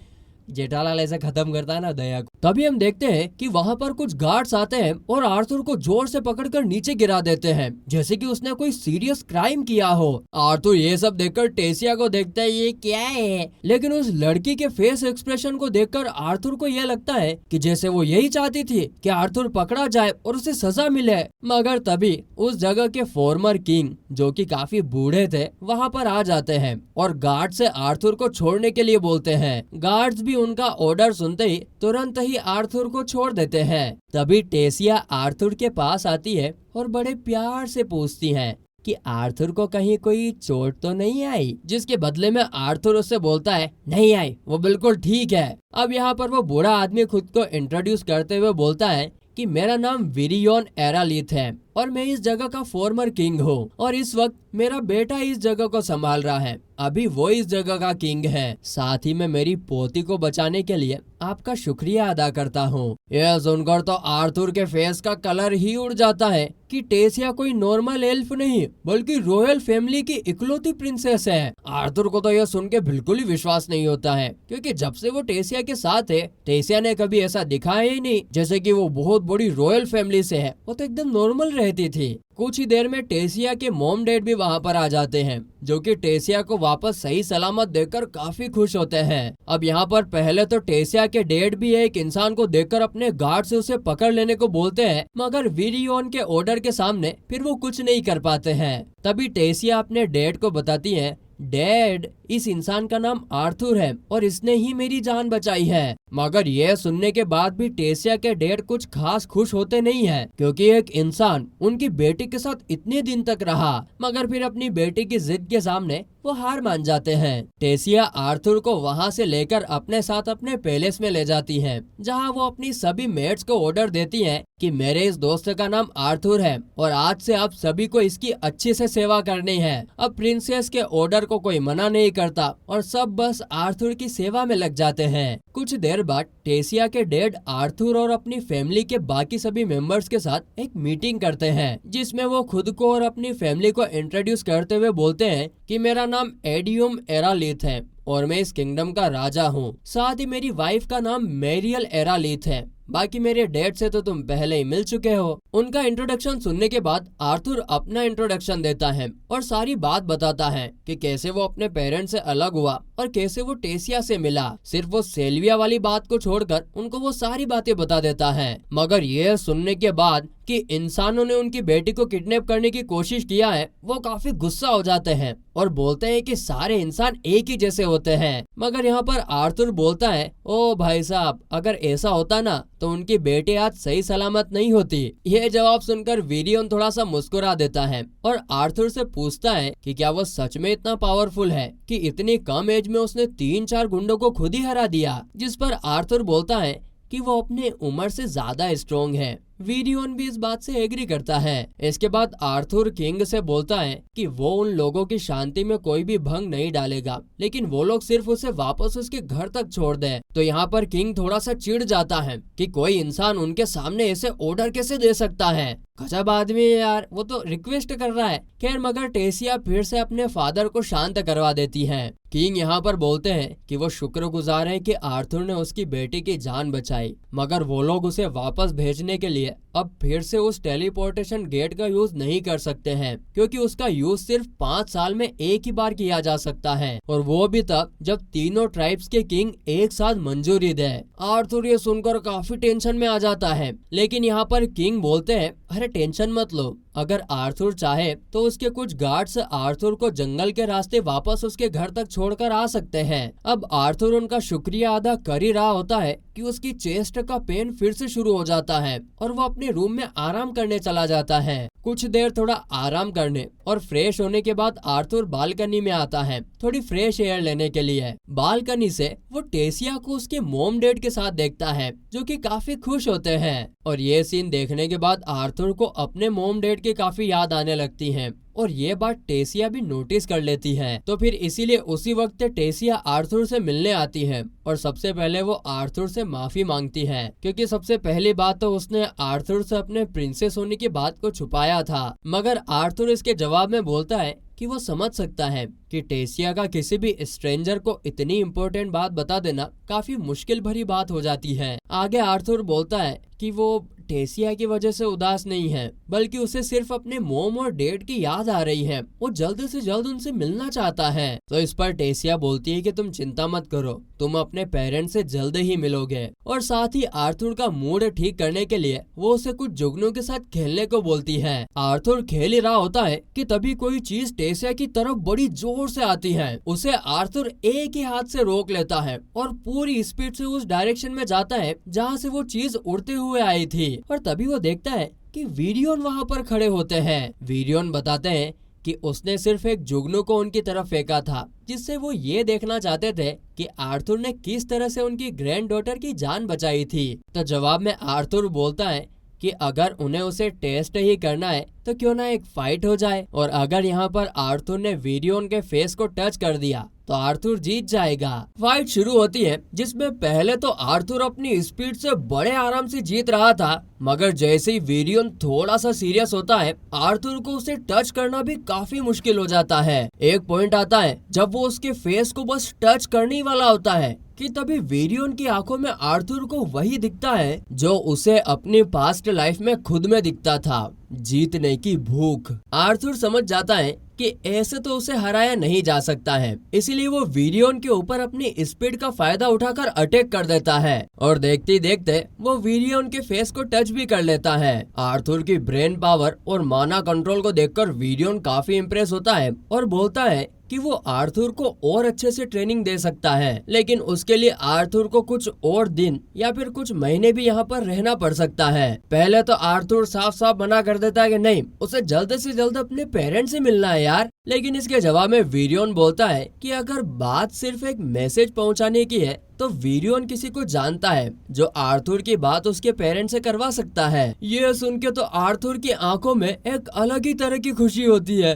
जेठालाल ऐसे खत्म करता है ना दया को। तभी हम देखते हैं कि वहाँ पर कुछ गार्ड्स आते हैं और आर्थर को जोर से पकड़कर नीचे गिरा देते हैं, जैसे कि उसने कोई सीरियस क्राइम किया हो। आर्थर ये सब देखकर टेसिया को देखता है ये क्या है, लेकिन उस लड़की के फेस एक्सप्रेशन को देखकर आर्थर को यह लगता है कि जैसे वो यही चाहती थी कि आर्थर पकड़ा जाए और उसे सजा मिले। मगर तभी उस जगह के फॉर्मर किंग, जो कि काफी बूढ़े थे, वहाँ पर आ जाते हैं और गार्ड से आर्थर को छोड़ने के लिए बोलते हैं। गार्ड्स भी उनका ऑर्डर सुनते ही तुरंत ही आर्थर को छोड़ देते हैं। तभी टेसिया आर्थर के पास आती है और बड़े प्यार से पूछती है कि आर्थर को कहीं कोई चोट तो नहीं आई, जिसके बदले में आर्थर उससे बोलता है नहीं आई, वो बिल्कुल ठीक है। अब यहाँ पर वो बूढ़ा आदमी खुद को इंट्रोड्यूस करते हुए बोलता है कि मेरा नाम विरियोन एरालीथ है और मैं इस जगह का फॉर्मर किंग हूँ और इस वक्त मेरा बेटा इस जगह को संभाल रहा है। अभी वो इस जगह का किंग है। साथ ही मैं मेरी पोती को बचाने के लिए आपका शुक्रिया अदा करता हूँ। यह सुनकर तो आर्थर के फेस का कलर ही उड़ जाता है कि टेसिया कोई नॉर्मल एल्फ नहीं बल्कि रॉयल फैमिली की इकलौती प्रिंसेस है। आर्थर को तो यह सुन के बिल्कुल ही विश्वास नहीं होता है, क्योंकि जब से वो टेसिया के साथ है टेसिया ने कभी ऐसा दिखाया ही नहीं जैसे कि वो बहुत बड़ी रॉयल फैमिली से है। वो तो एकदम नॉर्मल रहती थी। कुछ ही देर में टेसिया के मॉम डैड भी वहाँ पर आ जाते हैं, जो कि टेसिया को वापस सही सलामत देखकर काफी खुश होते हैं। अब यहाँ पर पहले तो टेसिया के डैड भी एक इंसान को देखकर अपने गार्ड से उसे पकड़ लेने को बोलते हैं, मगर विरियोन के ऑर्डर के सामने फिर वो कुछ नहीं कर पाते हैं। तभी टेसिया अपने डैड को बताती है डैड, इस इंसान का नाम आर्थर है और इसने ही मेरी जान बचाई है। मगर यह सुनने के बाद भी टेसिया के डैड कुछ खास खुश होते नहीं है, क्योंकि एक इंसान उनकी बेटी के साथ इतने दिन तक रहा, मगर फिर अपनी बेटी की जिद के सामने वो हार मान जाते हैं। टेसिया आर्थर को वहाँ से लेकर अपने साथ अपने पैलेस में ले जाती है, जहाँ वो अपनी सभी मेट्स को ऑर्डर देती है कि मेरे इस दोस्त का नाम आर्थर है और आज से आप सभी को इसकी अच्छे से सेवा करनी है। अब प्रिंसेस के ऑर्डर को कोई मना नहीं करता और सब बस आर्थर की सेवा में लग जाते हैं। कुछ देर बाद टेसिया के डैड आर्थर और अपनी फैमिली के बाकी सभी मेंबर्स के साथ एक मीटिंग करते हैं, जिसमें वो खुद को और अपनी फैमिली को इंट्रोड्यूस करते हुए बोलते हैं कि मेरा नाम एडियम एरालीथ है और मैं इस किंगडम का राजा हूँ। साथ ही मेरी वाइफ का नाम मैरियल एरालीथ है, बाकी मेरे डैड से तो तुम पहले ही मिल चुके हो। उनका इंट्रोडक्शन सुनने के बाद आर्थर अपना इंट्रोडक्शन देता है और सारी बात बताता है कि कैसे वो अपने पेरेंट्स से अलग हुआ और कैसे वो टेसिया से मिला। सिर्फ वो सेल्विया वाली बात को छोड़कर उनको वो सारी बातें बता देता है। मगर ये सुनने के बाद कि इंसानों ने उनकी बेटी को किडनैप करने की कोशिश किया है, वो काफी गुस्सा हो जाते हैं और बोलते हैं कि सारे इंसान एक ही जैसे होते हैं। मगर यहाँ पर आर्थर बोलता है, ओ भाई साहब, अगर ऐसा होता ना तो उनकी बेटी आज सही सलामत नहीं होती। यह जवाब सुनकर वीरियन थोड़ा सा मुस्कुरा देता है और आर्थर से पूछता है कि क्या वो सच में इतना पावरफुल है कि इतनी कम एज में उसने 3-4 गुंडों को खुद ही हरा दिया। जिस पर आर्थर बोलता है कि वो अपने उम्र से ज्यादा स्ट्रॉन्ग है। वीरियन भी इस बात से एग्री करता है। इसके बाद आर्थर किंग से बोलता है कि वो उन लोगों की शांति में कोई भी भंग नहीं डालेगा, लेकिन वो लोग सिर्फ उसे वापस उसके घर तक छोड़ दे। तो यहाँ पर किंग थोड़ा सा चिढ़ जाता है कि कोई इंसान उनके सामने ऐसे ऑर्डर कैसे दे सकता है। गजब आदमी है यार, वो तो रिक्वेस्ट कर रहा है। खैर, मगर टेसिया फिर से अपने फादर को शांत करवा देती है। किंग यहाँ पर बोलते हैं कि वो शुक्रगुजार है कि आर्थर ने उसकी बेटी की जान बचाई, मगर वो लोग उसे वापस भेजने के लिए अब फिर से उस टेलीपोर्टेशन गेट का यूज नहीं कर सकते हैं, क्योंकि उसका यूज सिर्फ 5 साल में एक ही बार किया जा सकता है, और वो भी तब जब तीनों ट्राइब्स के किंग एक साथ मंजूरी दे। आर्थर ये सुनकर काफी टेंशन में आ जाता है, लेकिन यहाँ पर किंग बोलते हैं, अरे टेंशन मत लो, अगर आर्थर चाहे तो उसके कुछ गार्ड्स आर्थर को जंगल के रास्ते वापस उसके घर तक छोड़कर आ सकते हैं। अब आर्थर उनका शुक्रिया अदा कर ही रहा होता है कि उसकी चेस्ट का पेन फिर से शुरू हो जाता है और वो अपने रूम में आराम करने चला जाता है। कुछ देर थोड़ा आराम करने और फ्रेश होने के बाद आर्थर बालकनी में आता है थोड़ी फ्रेश एयर लेने के लिए। बालकनी से वो टेसिया को उसके मॉम डैड के साथ देखता है, जो कि काफी खुश होते हैं। और ये सीन देखने के बाद आर्थर को अपने मॉम डैड की काफी याद आने लगती है और ये बात टेसिया भी नोटिस कर लेती है। तो फिर इसीलिए उसी वक्त टेसिया आर्थर से मिलने आती है और सबसे पहले वो आर्थर से माफी मांगती है, क्योंकि सबसे पहली बात तो उसने आर्थर से अपने प्रिंसेस होने की बात को छुपाया था। मगर आर्थर इसके जवाब में बोलता है कि वो समझ सकता है कि टेसिया का किसी भी स्ट्रेंजर को इतनी इम्पोर्टेंट बात बता देना काफी मुश्किल भरी बात हो जाती है। आगे आर्थर बोलता है कि वो टेसिया की वजह से उदास नहीं है, बल्कि उसे सिर्फ अपने मॉम और डैड की याद आ रही है। वो जल्द से जल्द उनसे मिलना चाहता है। तो इस पर टेसिया बोलती है कि तुम चिंता मत करो, तुम अपने पेरेंट्स से जल्द ही मिलोगे। और साथ ही आर्थर का मूड ठीक करने के लिए वो उसे कुछ जुगनों के साथ खेलने को बोलती है। आर्थर खेल ही रहा होता है कि तभी कोई चीज टेसिया की तरफ बड़ी जोर से आती है। उसे आर्थर एक ही हाथ से रोक लेता है और पूरी स्पीड से उस डायरेक्शन में जाता है जहाँ से वो चीज उड़ते हुए आई थी। और तभी वो देखता है कि वीरियन वहाँ पर खड़े होते हैं। वीरियन बताते हैं कि उसने सिर्फ एक जुगनू को उनकी तरफ फेंका था, जिससे वो ये देखना चाहते थे कि आर्थर ने किस तरह से उनकी ग्रैंड डॉटर की जान बचाई थी। तो जवाब में आर्थर बोलता है कि अगर उन्हें उसे टेस्ट ही करना है तो क्यों ना एक फाइट हो जाए, और अगर यहाँ पर आर्थर ने वीरियन के फेस को टच कर दिया तो आर्थर जीत जाएगा। फाइट शुरू होती है, जिसमें पहले तो आर्थर अपनी स्पीड से बड़े आराम से जीत रहा था, मगर जैसे ही वीरियन थोड़ा सा सीरियस होता है, आर्थर को उसे टच करना भी काफी मुश्किल हो जाता है। एक पॉइंट आता है जब वो उसके फेस को बस टच करने ही वाला होता है कि तभी वीरियन की आंखों में आर्थर को वही दिखता है जो उसे अपनी पास्ट लाइफ में खुद में दिखता था, जीतने की भूख। आर्थर समझ जाता है कि ऐसे तो उसे हराया नहीं जा सकता है, इसीलिए वो वीरियन के ऊपर अपनी स्पीड का फायदा उठाकर अटैक कर देता है और देखते ही देखते वो वीरियन के फेस को टच भी कर लेता है। आर्थर की ब्रेन पावर और माना कंट्रोल को देखकर वीरियन काफी इम्प्रेस होता है और बोलता है कि वो आर्थर को और अच्छे से ट्रेनिंग दे सकता है, लेकिन उसके लिए आर्थर को कुछ और दिन या फिर कुछ महीने भी यहाँ पर रहना पड़ सकता है। पहले तो आर्थर साफ साफ मना कर देता है कि नहीं, उसे जल्द से जल्द अपने पेरेंट्स से मिलना है यार। लेकिन इसके जवाब में वीरियन बोलता है कि अगर बात सिर्फ एक मैसेज पहुँचाने की है तो वीरियन किसी को जानता है जो आर्थर की बात उसके पेरेंट्स से करवा सकता है। ये सुन के तो आर्थर की आंखों में एक अलग ही तरह की खुशी होती है।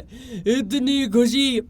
इतनी खुशी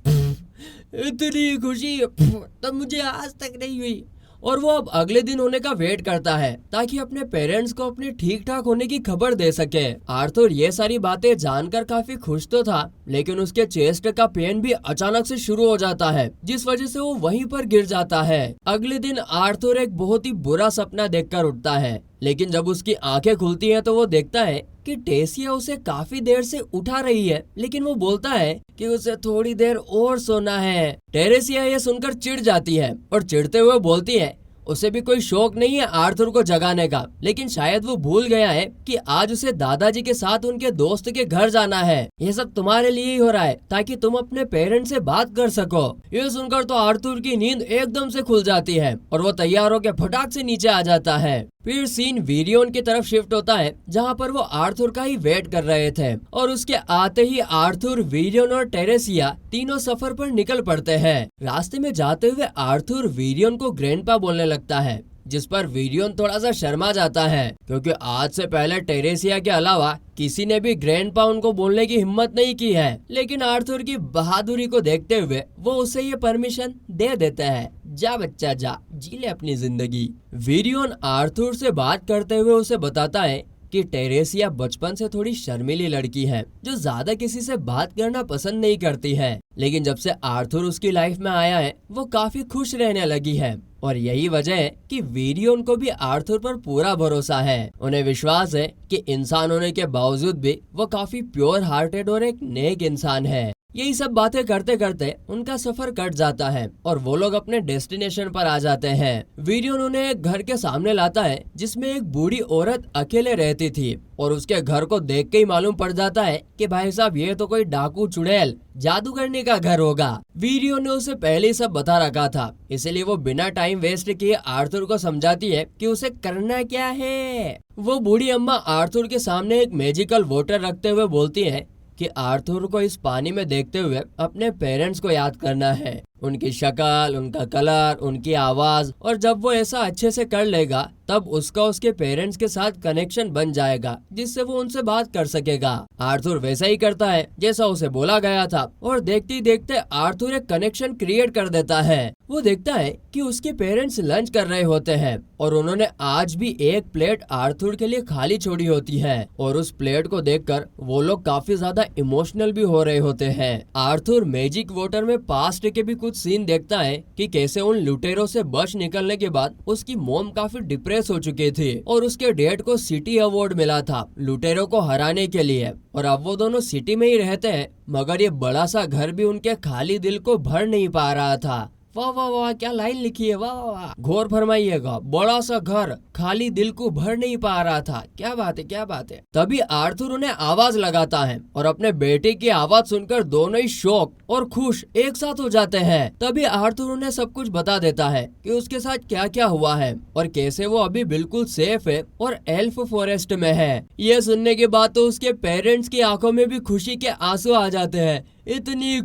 तो मुझे आज तक नहीं हुई। और वो अब अगले दिन होने का वेट करता है ताकि अपने पेरेंट्स को अपने ठीक ठाक होने की खबर दे सके। आर्थर ये सारी बातें जानकर काफी खुश तो था, लेकिन उसके चेस्ट का पेन भी अचानक से शुरू हो जाता है, जिस वजह से वो वहीं पर गिर जाता है। अगले दिन आर्थर एक बहुत ही बुरा सपना देखकर उठता है, लेकिन जब उसकी आंखें खुलती हैं तो वो देखता है कि टेसिया उसे काफी देर से उठा रही है, लेकिन वो बोलता है कि उसे थोड़ी देर और सोना है। टेरेसिया ये सुनकर चिढ़ जाती है और चिढ़ते हुए बोलती है उसे भी कोई शौक नहीं है आर्थर को जगाने का, लेकिन शायद वो भूल गया है कि आज उसे दादाजी के साथ उनके दोस्त के घर जाना है। ये सब तुम्हारे लिए ही हो रहा है ताकि तुम अपने पेरेंट्स से बात कर सको। ये सुनकर तो आर्थर की नींद एकदम से खुल जाती है और वो तैयार होकर फटाक से नीचे आ जाता है। फिर सीन वीरियन की तरफ शिफ्ट होता है जहाँ पर वो आर्थर का ही वेट कर रहे थे और उसके आते ही आर्थर, वीरियन और टेरेसिया तीनों सफर पर निकल पड़ते हैं। रास्ते में जाते हुए आर्थर वीरियन को ग्रैंडपा बोलने लगता है, जिस पर वीरियन थोड़ा सा शर्मा जाता है क्योंकि आज से पहले टेरेसिया के अलावा किसी ने भी ग्रैंडपा उनको बोलने की हिम्मत नहीं की है। लेकिन आर्थर की बहादुरी को देखते हुए वो उसे ये परमिशन दे देता है, जा बच्चा जा, जी ले अपनी जिंदगी। वीरियन आर्थर से बात करते हुए उसे बताता है कि टेरेसिया बचपन से थोड़ी शर्मीली लड़की है जो ज्यादा किसी से बात करना पसंद नहीं करती है, लेकिन जब से आर्थर उसकी लाइफ में आया है वो काफी खुश रहने लगी है और यही वजह है कि वीरियन को भी आर्थर पर पूरा भरोसा है। उन्हें विश्वास है कि इंसान होने के बावजूद भी वो काफी प्योर हार्टेड और एक नेक इंसान है। यही सब बातें करते करते उनका सफर कट जाता है और वो लोग अपने डेस्टिनेशन पर आ जाते हैं। वीरियन उन्हें एक घर के सामने लाता है जिसमें एक बूढ़ी औरत अकेले रहती थी और उसके घर को देख के ही मालूम पड़ जाता है कि भाई साहब ये तो कोई डाकू चुड़ैल जादूगरनी का घर होगा। वीरियन ने उसे पहले ही सब बता रखा था, इसलिए वो बिना टाइम वेस्ट किए आर्थर को समझाती है कि उसे करना क्या है। वो बूढ़ी अम्मा आर्थर के सामने एक मैजिकल वाटर रखते हुए बोलती है कि आर्थर को इस पानी में देखते हुए अपने पेरेंट्स को याद करना है, उनकी शक्ल, उनका कलर, उनकी आवाज, और जब वो ऐसा अच्छे से कर लेगा तब उसका उसके पेरेंट्स के साथ कनेक्शन बन जाएगा जिससे वो उनसे बात कर सकेगा। आर्थर वैसा ही करता है जैसा उसे बोला गया था और देखते ही देखते आर्थर एक कनेक्शन क्रिएट कर देता है। वो देखता है कि उसके पेरेंट्स लंच कर रहे होते हैं और उन्होंने आज भी एक प्लेट आर्थर के लिए खाली छोड़ी होती है और उस प्लेट को देखकर वो लोग काफी ज्यादा इमोशनल भी हो रहे होते हैं। आर्थर मैजिक वाटर में पास्ट के भी कुछ सीन देखता है कि कैसे उन लुटेरों से बच निकलने के बाद उसकी मॉम काफी डिप्रेस हो चुके थे और उसके डैड को सिटी अवार्ड मिला था लुटेरों को हराने के लिए और अब वो दोनों सिटी में ही रहते हैं, मगर ये बड़ा सा घर भी उनके खाली दिल को भर नहीं पा रहा था। वाह वाह वाह, क्या लाइन लिखी है, वाह वाह वाह, गौर फरमाइएगा, बड़ा सा घर खाली दिल को भर नहीं पा रहा था, क्या बात है क्या बात है। तभी आर्थर उन्हें आवाज लगाता है और अपने बेटे की आवाज सुनकर दोनों ही शॉक और खुश एक साथ हो जाते हैं। तभी आर्थर उन्हें सब कुछ बता देता है कि उसके साथ क्या क्या हुआ है और कैसे वो अभी बिल्कुल सेफ है और एल्फ फॉरेस्ट में है। ये सुनने के बाद तो उसके पेरेंट्स की आंखों में भी खुशी के आंसू आ जाते हैं। इतनी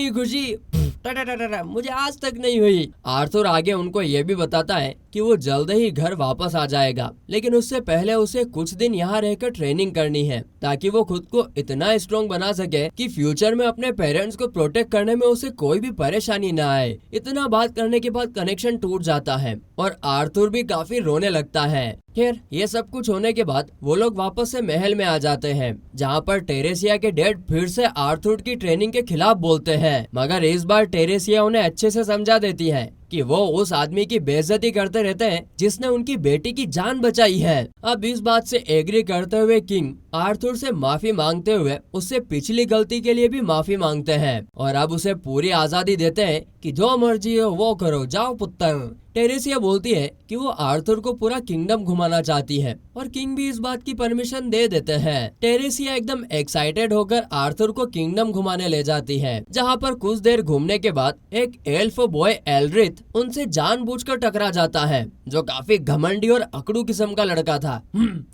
खुशी मुझे आज तक नहीं हुई। आर्थर आगे उनको ये भी बताता है कि वो जल्द ही घर वापस आ जाएगा, लेकिन उससे पहले उसे कुछ दिन यहाँ रहकर ट्रेनिंग करनी है ताकि वो खुद को इतना स्ट्रॉन्ग बना सके कि फ्यूचर में अपने पेरेंट्स को प्रोटेक्ट करने में उसे कोई भी परेशानी न आए। इतना बात करने के बाद कनेक्शन टूट जाता है और आर्थर भी काफी रोने लगता है। खैर ये सब कुछ होने के बाद वो लोग वापस से महल में आ जाते हैं जहाँ पर टेरेसिया के डैड फिर से आर्थर की ट्रेनिंग के खिलाफ बोलते हैं, मगर इस बार टेरेसिया उन्हें अच्छे से समझा देती है कि वो उस आदमी की बेइज्जती करते रहते हैं जिसने उनकी बेटी की जान बचाई है। अब इस बात से एग्री करते हुए किंग आर्थर से माफी मांगते हुए उससे पिछली गलती के लिए भी माफी मांगते हैं और अब उसे पूरी आजादी देते हैं कि जो मर्जी हो वो करो, जाओ पुत्र। टेरेसिया बोलती है कि वो आर्थर को पूरा किंगडम घुमाना चाहती है और किंग भी इस बात की परमिशन दे देते हैं। टेरेसिया एकदम एक्साइटेड होकर आर्थर को किंगडम घुमाने ले जाती है, जहाँ पर कुछ देर घूमने के बाद एक एल्फ बॉय एल्ड्रिथ उनसे जानबूझकर टकरा जाता है, जो काफी घमंडी और अकड़ू किस्म का लड़का था,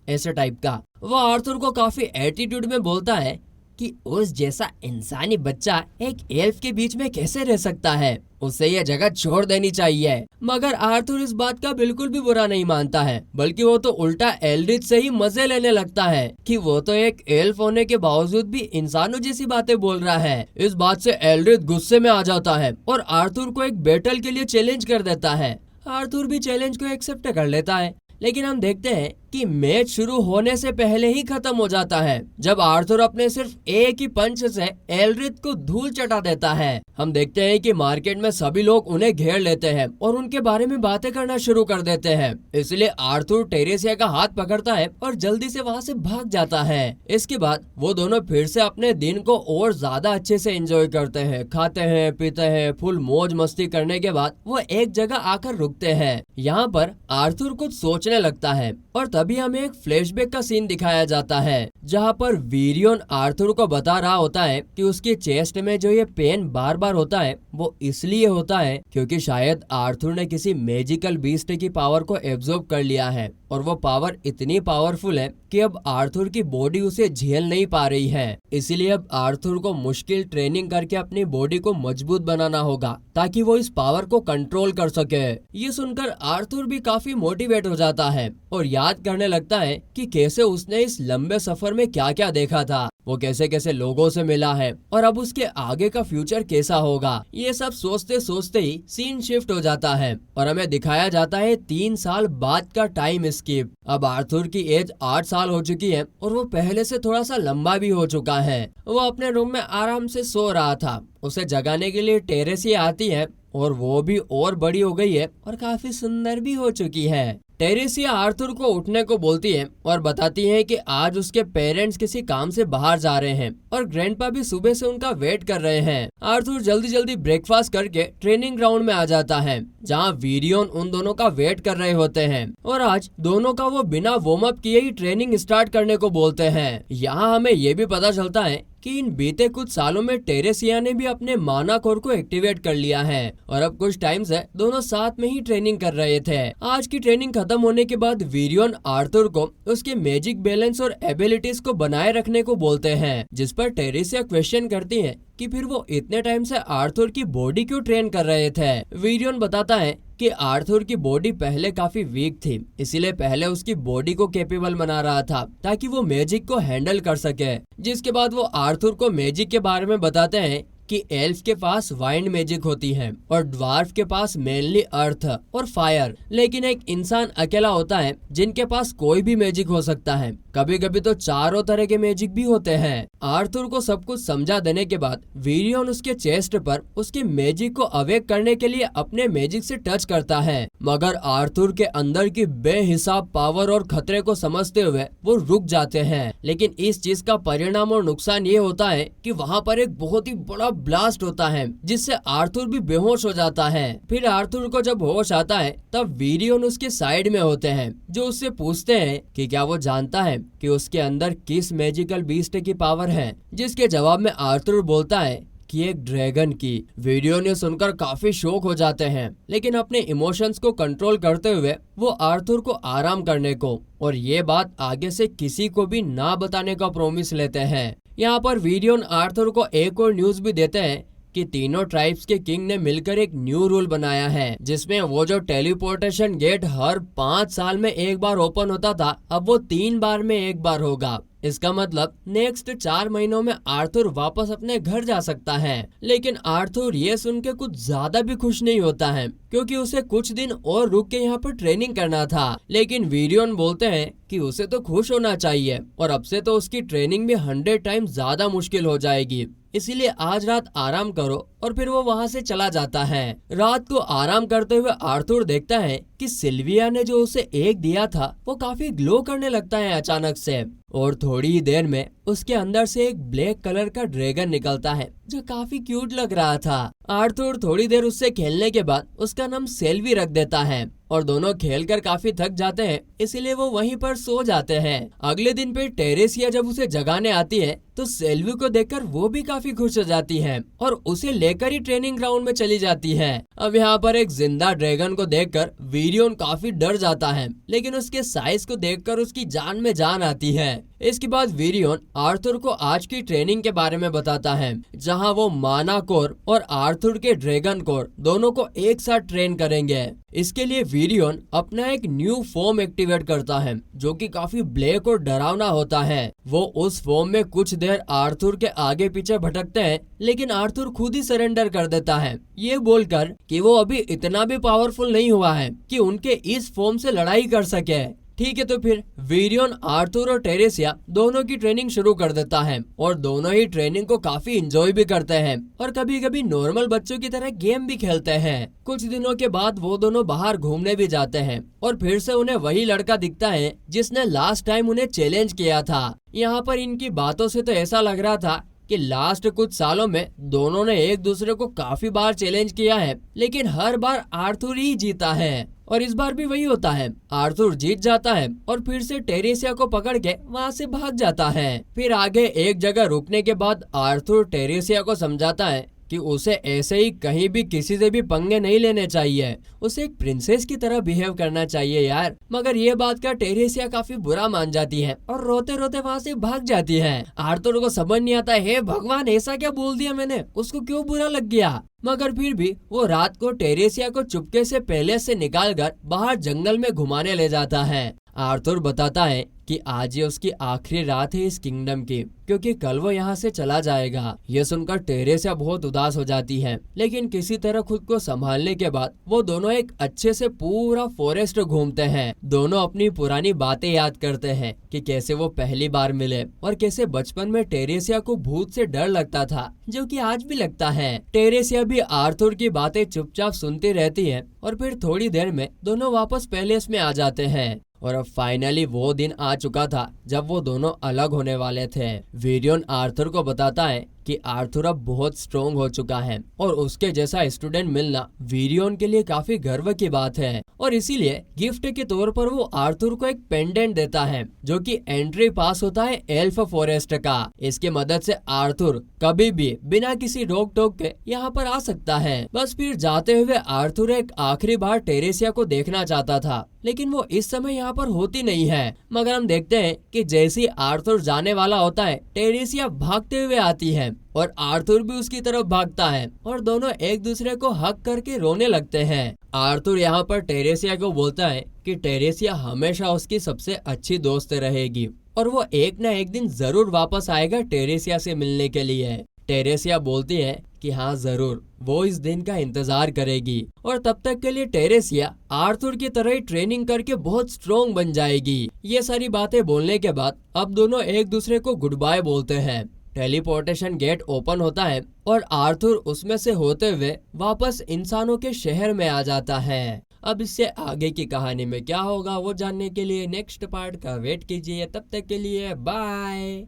ऐसे टाइप का। वो आर्थर को काफी एटीट्यूड में बोलता है कि उस जैसा इंसानी बच्चा एक एल्फ के बीच में कैसे रह सकता है, उसे यह जगह छोड़ देनी चाहिए। मगर आर्थर इस बात का बिल्कुल भी बुरा नहीं मानता है, बल्कि वो तो उल्टा एल्ड्रिथ से ही मजे लेने लगता है कि वो तो एक एल्फ होने के बावजूद भी इंसानों जैसी बातें बोल रहा है। इस बात से एल्ड्रिथ गुस्से में आ जाता है और आर्थर को एक बैटल के लिए चैलेंज कर देता है। आर्थर भी चैलेंज को एक्सेप्ट कर लेता है, लेकिन हम देखते हैं कि मैच शुरू होने से पहले ही खत्म हो जाता है, जब आर्थर अपने सिर्फ एक ही पंच से एलरिथ को धूल चटा देता है। हम देखते हैं कि मार्केट में सभी लोग उन्हें घेर लेते हैं और उनके बारे में बातें करना शुरू कर देते हैं। इसलिए आर्थर टेरेसिया का हाथ पकड़ता है और जल्दी से वहाँ से भाग जाता है। इसके बाद वो दोनों फिर से अपने दिन को और ज्यादा अच्छे से एंजॉय करते हैं, खाते हैं, पीते हैं। फुल मौज मस्ती करने के बाद वो एक जगह आकर रुकते हैं। यहाँ पर आर्थर कुछ सोचने लगता है और तभी हमें एक फ्लैशबैक का सीन दिखाया जाता है, जहाँ पर वीरियन आर्थर को बता रहा होता है कि उसकी चेस्ट में जो ये पेन बार बार होता है वो इसलिए होता है क्योंकि शायद आर्थर ने किसी मैजिकल बीस्ट की पावर को एब्जॉर्ब कर लिया है और वो पावर इतनी पावरफुल है कि अब आर्थर की बॉडी उसे झेल नहीं पा रही है। इसीलिए अब आर्थर को मुश्किल ट्रेनिंग करके अपनी बॉडी को मजबूत बनाना होगा ताकि वो इस पावर को कंट्रोल कर सके। ये सुनकर आर्थर भी काफी मोटिवेट हो जाता है और याद करने लगता है कि कैसे उसने इस लंबे सफर में क्या क्या देखा था, वो कैसे कैसे लोगों से मिला है और अब उसके आगे का फ्यूचर कैसा होगा। ये सब सोचते सोचते ही सीन शिफ्ट हो जाता है और हमें दिखाया जाता है 3 साल बाद का टाइम स्किप। अब आर्थर की एज 8 साल हो चुकी है और वो पहले से थोड़ा सा लंबा भी हो चुका है। वो अपने रूम में आराम से सो रहा था। उसे जगाने के लिए टेरेसिया आती है और वो भी और बड़ी हो गई है और काफी सुंदर भी हो चुकी है। टेरेसिया आर्थर को उठने को बोलती है और बताती है कि आज उसके पेरेंट्स किसी काम से बाहर जा रहे हैं और ग्रैंडपा भी सुबह से उनका वेट कर रहे हैं। आर्थर जल्दी जल्दी ब्रेकफास्ट करके ट्रेनिंग ग्राउंड में आ जाता है, जहां वीरियन उन दोनों का वेट कर रहे होते हैं और आज दोनों का वो बिना वार्म अप किए ही ट्रेनिंग स्टार्ट करने को बोलते हैं। यहाँ हमें ये भी पता चलता है कि इन बीते कुछ सालों में टेरेसिया ने भी अपने माना कोर को एक्टिवेट कर लिया है और अब कुछ टाइम से दोनों साथ में ही ट्रेनिंग कर रहे थे। आज की ट्रेनिंग खत्म होने के बाद वीरियन आर्थर को उसके मैजिक बैलेंस और एबिलिटीज को बनाए रखने को बोलते हैं, जिस पर टेरेसिया क्वेश्चन करती है कि फिर वो इतने टाइम से आर्थर की बॉडी क्यों ट्रेन कर रहे थे। वीरियन बताता है कि आर्थर की बॉडी पहले काफी वीक थी, इसीलिए पहले उसकी बॉडी को कैपेबल बना रहा था ताकि वो मैजिक को हैंडल कर सके। जिसके बाद वो आर्थर को मैजिक के बारे में बताते हैं कि एल्फ के पास वाइंड मैजिक होती है और ड्वार्फ के पास मेनली अर्थ और फायर, लेकिन एक इंसान अकेला होता है जिनके पास कोई भी मैजिक हो सकता है। कभी कभी तो चारों तरह के मैजिक भी होते हैं। आर्थर को सब कुछ समझा देने के बाद वीरियन उसके चेस्ट पर उसके मैजिक को अवेक करने के लिए अपने मैजिक से टच करता है, मगर आर्थर के अंदर की बेहिसाब पावर और खतरे को समझते हुए वो रुक जाते हैं। लेकिन इस चीज का परिणाम और नुकसान ये होता है कि वहाँ पर एक बहुत ही बड़ा ब्लास्ट होता है जिससे आर्थर भी बेहोश हो जाता है। फिर आर्थर को जब होश आता है तब वीरियन उसके साइड में होते हैं, जो उससे पूछते हैं कि क्या वो जानता है कि उसके अंदर किस मैजिकल बीस्ट की पावर है, जिसके जवाब में आर्थर बोलता है कि एक ड्रैगन की। वीडियो ने सुनकर काफी शॉक हो जाते हैं, लेकिन अपने इमोशंस को कंट्रोल करते हुए वो आर्थर को आराम करने को और ये बात आगे से किसी को भी ना बताने का प्रॉमिस लेते हैं। यहाँ पर वीडियो आर्थर को एक और न्यूज भी देते हैं कि तीनों ट्राइब्स के किंग ने मिलकर एक न्यू रूल बनाया है, जिसमें वो जो टेलीपोर्टेशन गेट हर 5 साल में एक बार ओपन होता था, अब वो 3 बार में एक बार होगा। इसका मतलब नेक्स्ट 4 महीनों में आर्थर वापस अपने घर जा सकता है। लेकिन आर्थर ये सुन के कुछ ज्यादा भी खुश नहीं होता है, क्योंकि उसे कुछ दिन और रुक के यहाँ पर ट्रेनिंग करना था। लेकिन वीरियन बोलते हैं कि उसे तो खुश होना चाहिए और अब से तो उसकी ट्रेनिंग भी 100 टाइम ज्यादा मुश्किल हो जाएगी, इसीलिए आज रात आराम करो। और फिर वो वहाँ से चला जाता है। रात को आराम करते हुए आर्थर देखता है कि सिल्विया ने जो उसे एक दिया था वो काफी ग्लो करने लगता है अचानक से, और थोड़ी ही देर में उसके अंदर से एक ब्लैक कलर का ड्रैगन निकलता है जो काफी क्यूट लग रहा था। आर्थर थोड़ी देर उससे खेलने के बाद उसका नाम सेल्वी रख देता है और दोनों खेलकर काफी थक जाते हैं, इसीलिए वो वहीं पर सो जाते हैं। अगले दिन पे टेरेसिया जब उसे जगाने आती है तो सेल्वी को देखकर वो भी काफी खुश हो जाती है और उसे लेकर ही ट्रेनिंग ग्राउंड में चली जाती है। अब यहाँ पर एक जिंदा ड्रैगन को देखकर वीरियन काफी डर जाता है, लेकिन उसके साइज को देखकर उसकी जान में जान आती है। इसके बाद वीरियन आर्थर को आज की ट्रेनिंग के बारे में बताता है, जहाँ वो माना कोर और आर्थर के ड्रैगन कोर दोनों को एक साथ ट्रेन करेंगे। इसके लिए वीरियन अपना एक न्यू फॉर्म एक्टिवेट करता है जो कि काफी ब्लैक और डरावना होता है। वो उस फॉर्म में कुछ देर आर्थर के आगे पीछे भटकते हैं, लेकिन आर्थर खुद ही सरेंडर कर देता है, ये बोलकर कि वो अभी इतना भी पावरफुल नहीं हुआ है कि उनके इस फॉर्म से लड़ाई कर सके। ठीक है, तो फिर वीरियन आर्थर और टेरेसिया दोनों की ट्रेनिंग शुरू कर देता है और दोनों ही ट्रेनिंग को काफी एंजॉय भी करते हैं और कभी कभी नॉर्मल बच्चों की तरह गेम भी खेलते हैं। कुछ दिनों के बाद वो दोनों बाहर घूमने भी जाते हैं और फिर से उन्हें वही लड़का दिखता है जिसने लास्ट टाइम उन्हें चैलेंज किया था। यहाँ पर इनकी बातों से तो ऐसा लग रहा था कि लास्ट कुछ सालों में दोनों ने एक दूसरे को काफी बार चैलेंज किया है, लेकिन हर बार आर्थर ही जीता है और इस बार भी वही होता है। आर्थर जीत जाता है और फिर से टेरेसिया को पकड़ के वहाँ से भाग जाता है। फिर आगे एक जगह रुकने के बाद आर्थर टेरेसिया को समझाता है कि उसे ऐसे ही कहीं भी किसी से भी पंगे नहीं लेने चाहिए, उसे एक प्रिंसेस की तरह बिहेव करना चाहिए यार। मगर ये बात का टेरेसिया काफी बुरा मान जाती है और रोते रोते वहाँ से भाग जाती है। आर्थर को समझ नहीं आता, हे भगवान ऐसा क्या बोल दिया मैंने, उसको क्यों बुरा लग गया। मगर फिर भी वो रात को टेरेसिया को चुपके से पैलेस से निकालकर बाहर जंगल में घुमाने ले जाता है। आर्थर बताता है कि आज ये उसकी आखिरी रात है इस किंगडम की, क्योंकि कल वो यहाँ से चला जाएगा। ये सुनकर टेरेसिया बहुत उदास हो जाती है, लेकिन किसी तरह खुद को संभालने के बाद वो दोनों एक अच्छे से पूरा फॉरेस्ट घूमते हैं। दोनों अपनी पुरानी बातें याद करते हैं कि कैसे वो पहली बार मिले और कैसे बचपन में टेरेसिया को भूत से डर लगता था, जो कि आज भी लगता है। टेरेसिया भी आर्थर की बातें चुपचाप सुनती रहती है और फिर थोड़ी देर में दोनों वापस पैलेस में आ जाते हैं। और अब फाइनली वो दिन आ चुका था जब वो दोनों अलग होने वाले थे। वीरियन आर्थर को बताता है कि आर्थर अब बहुत स्ट्रोंग हो चुका है और उसके जैसा स्टूडेंट मिलना वीरियन के लिए काफी गर्व की बात है और इसीलिए गिफ्ट के तौर पर वो आर्थर को एक पेंडेंट देता है जो कि एंट्री पास होता है एल्फ फॉरेस्ट का। इसकी मदद से आर्थर कभी भी बिना किसी रोक टोक के यहाँ पर आ सकता है। बस फिर जाते हुए आर्थर एक आखिरी बार टेरेसिया को देखना चाहता था, लेकिन वो इस समय यहाँ पर होती नहीं है। मगर हम देखते हैं कि जैसे ही आर्थर जाने वाला होता है, टेरेसिया भागते हुए आती है और आर्थर भी उसकी तरफ भागता है और दोनों एक दूसरे को हक करके रोने लगते हैं। आर्थर यहाँ पर टेरेसिया को बोलता है कि टेरेसिया हमेशा उसकी सबसे अच्छी दोस्त रहेगी और वो एक न एक दिन जरूर वापस आएगा टेरेसिया से मिलने के लिए। टेरेसिया बोलती है कि हाँ जरूर, वो इस दिन का इंतजार करेगी और तब तक के लिए टेरेसिया आर्थर की तरह ही ट्रेनिंग करके बहुत स्ट्रॉन्ग बन जाएगी। ये सारी बातें बोलने के बाद अब दोनों एक दूसरे को गुड बाय बोलते हैं। टेलीपोर्टेशन गेट ओपन होता है और आर्थर उसमें से होते हुए वापस इंसानों के शहर में आ जाता है। अब इससे आगे की कहानी में क्या होगा वो जानने के लिए नेक्स्ट पार्ट का वेट कीजिए। तब तक के लिए बाय।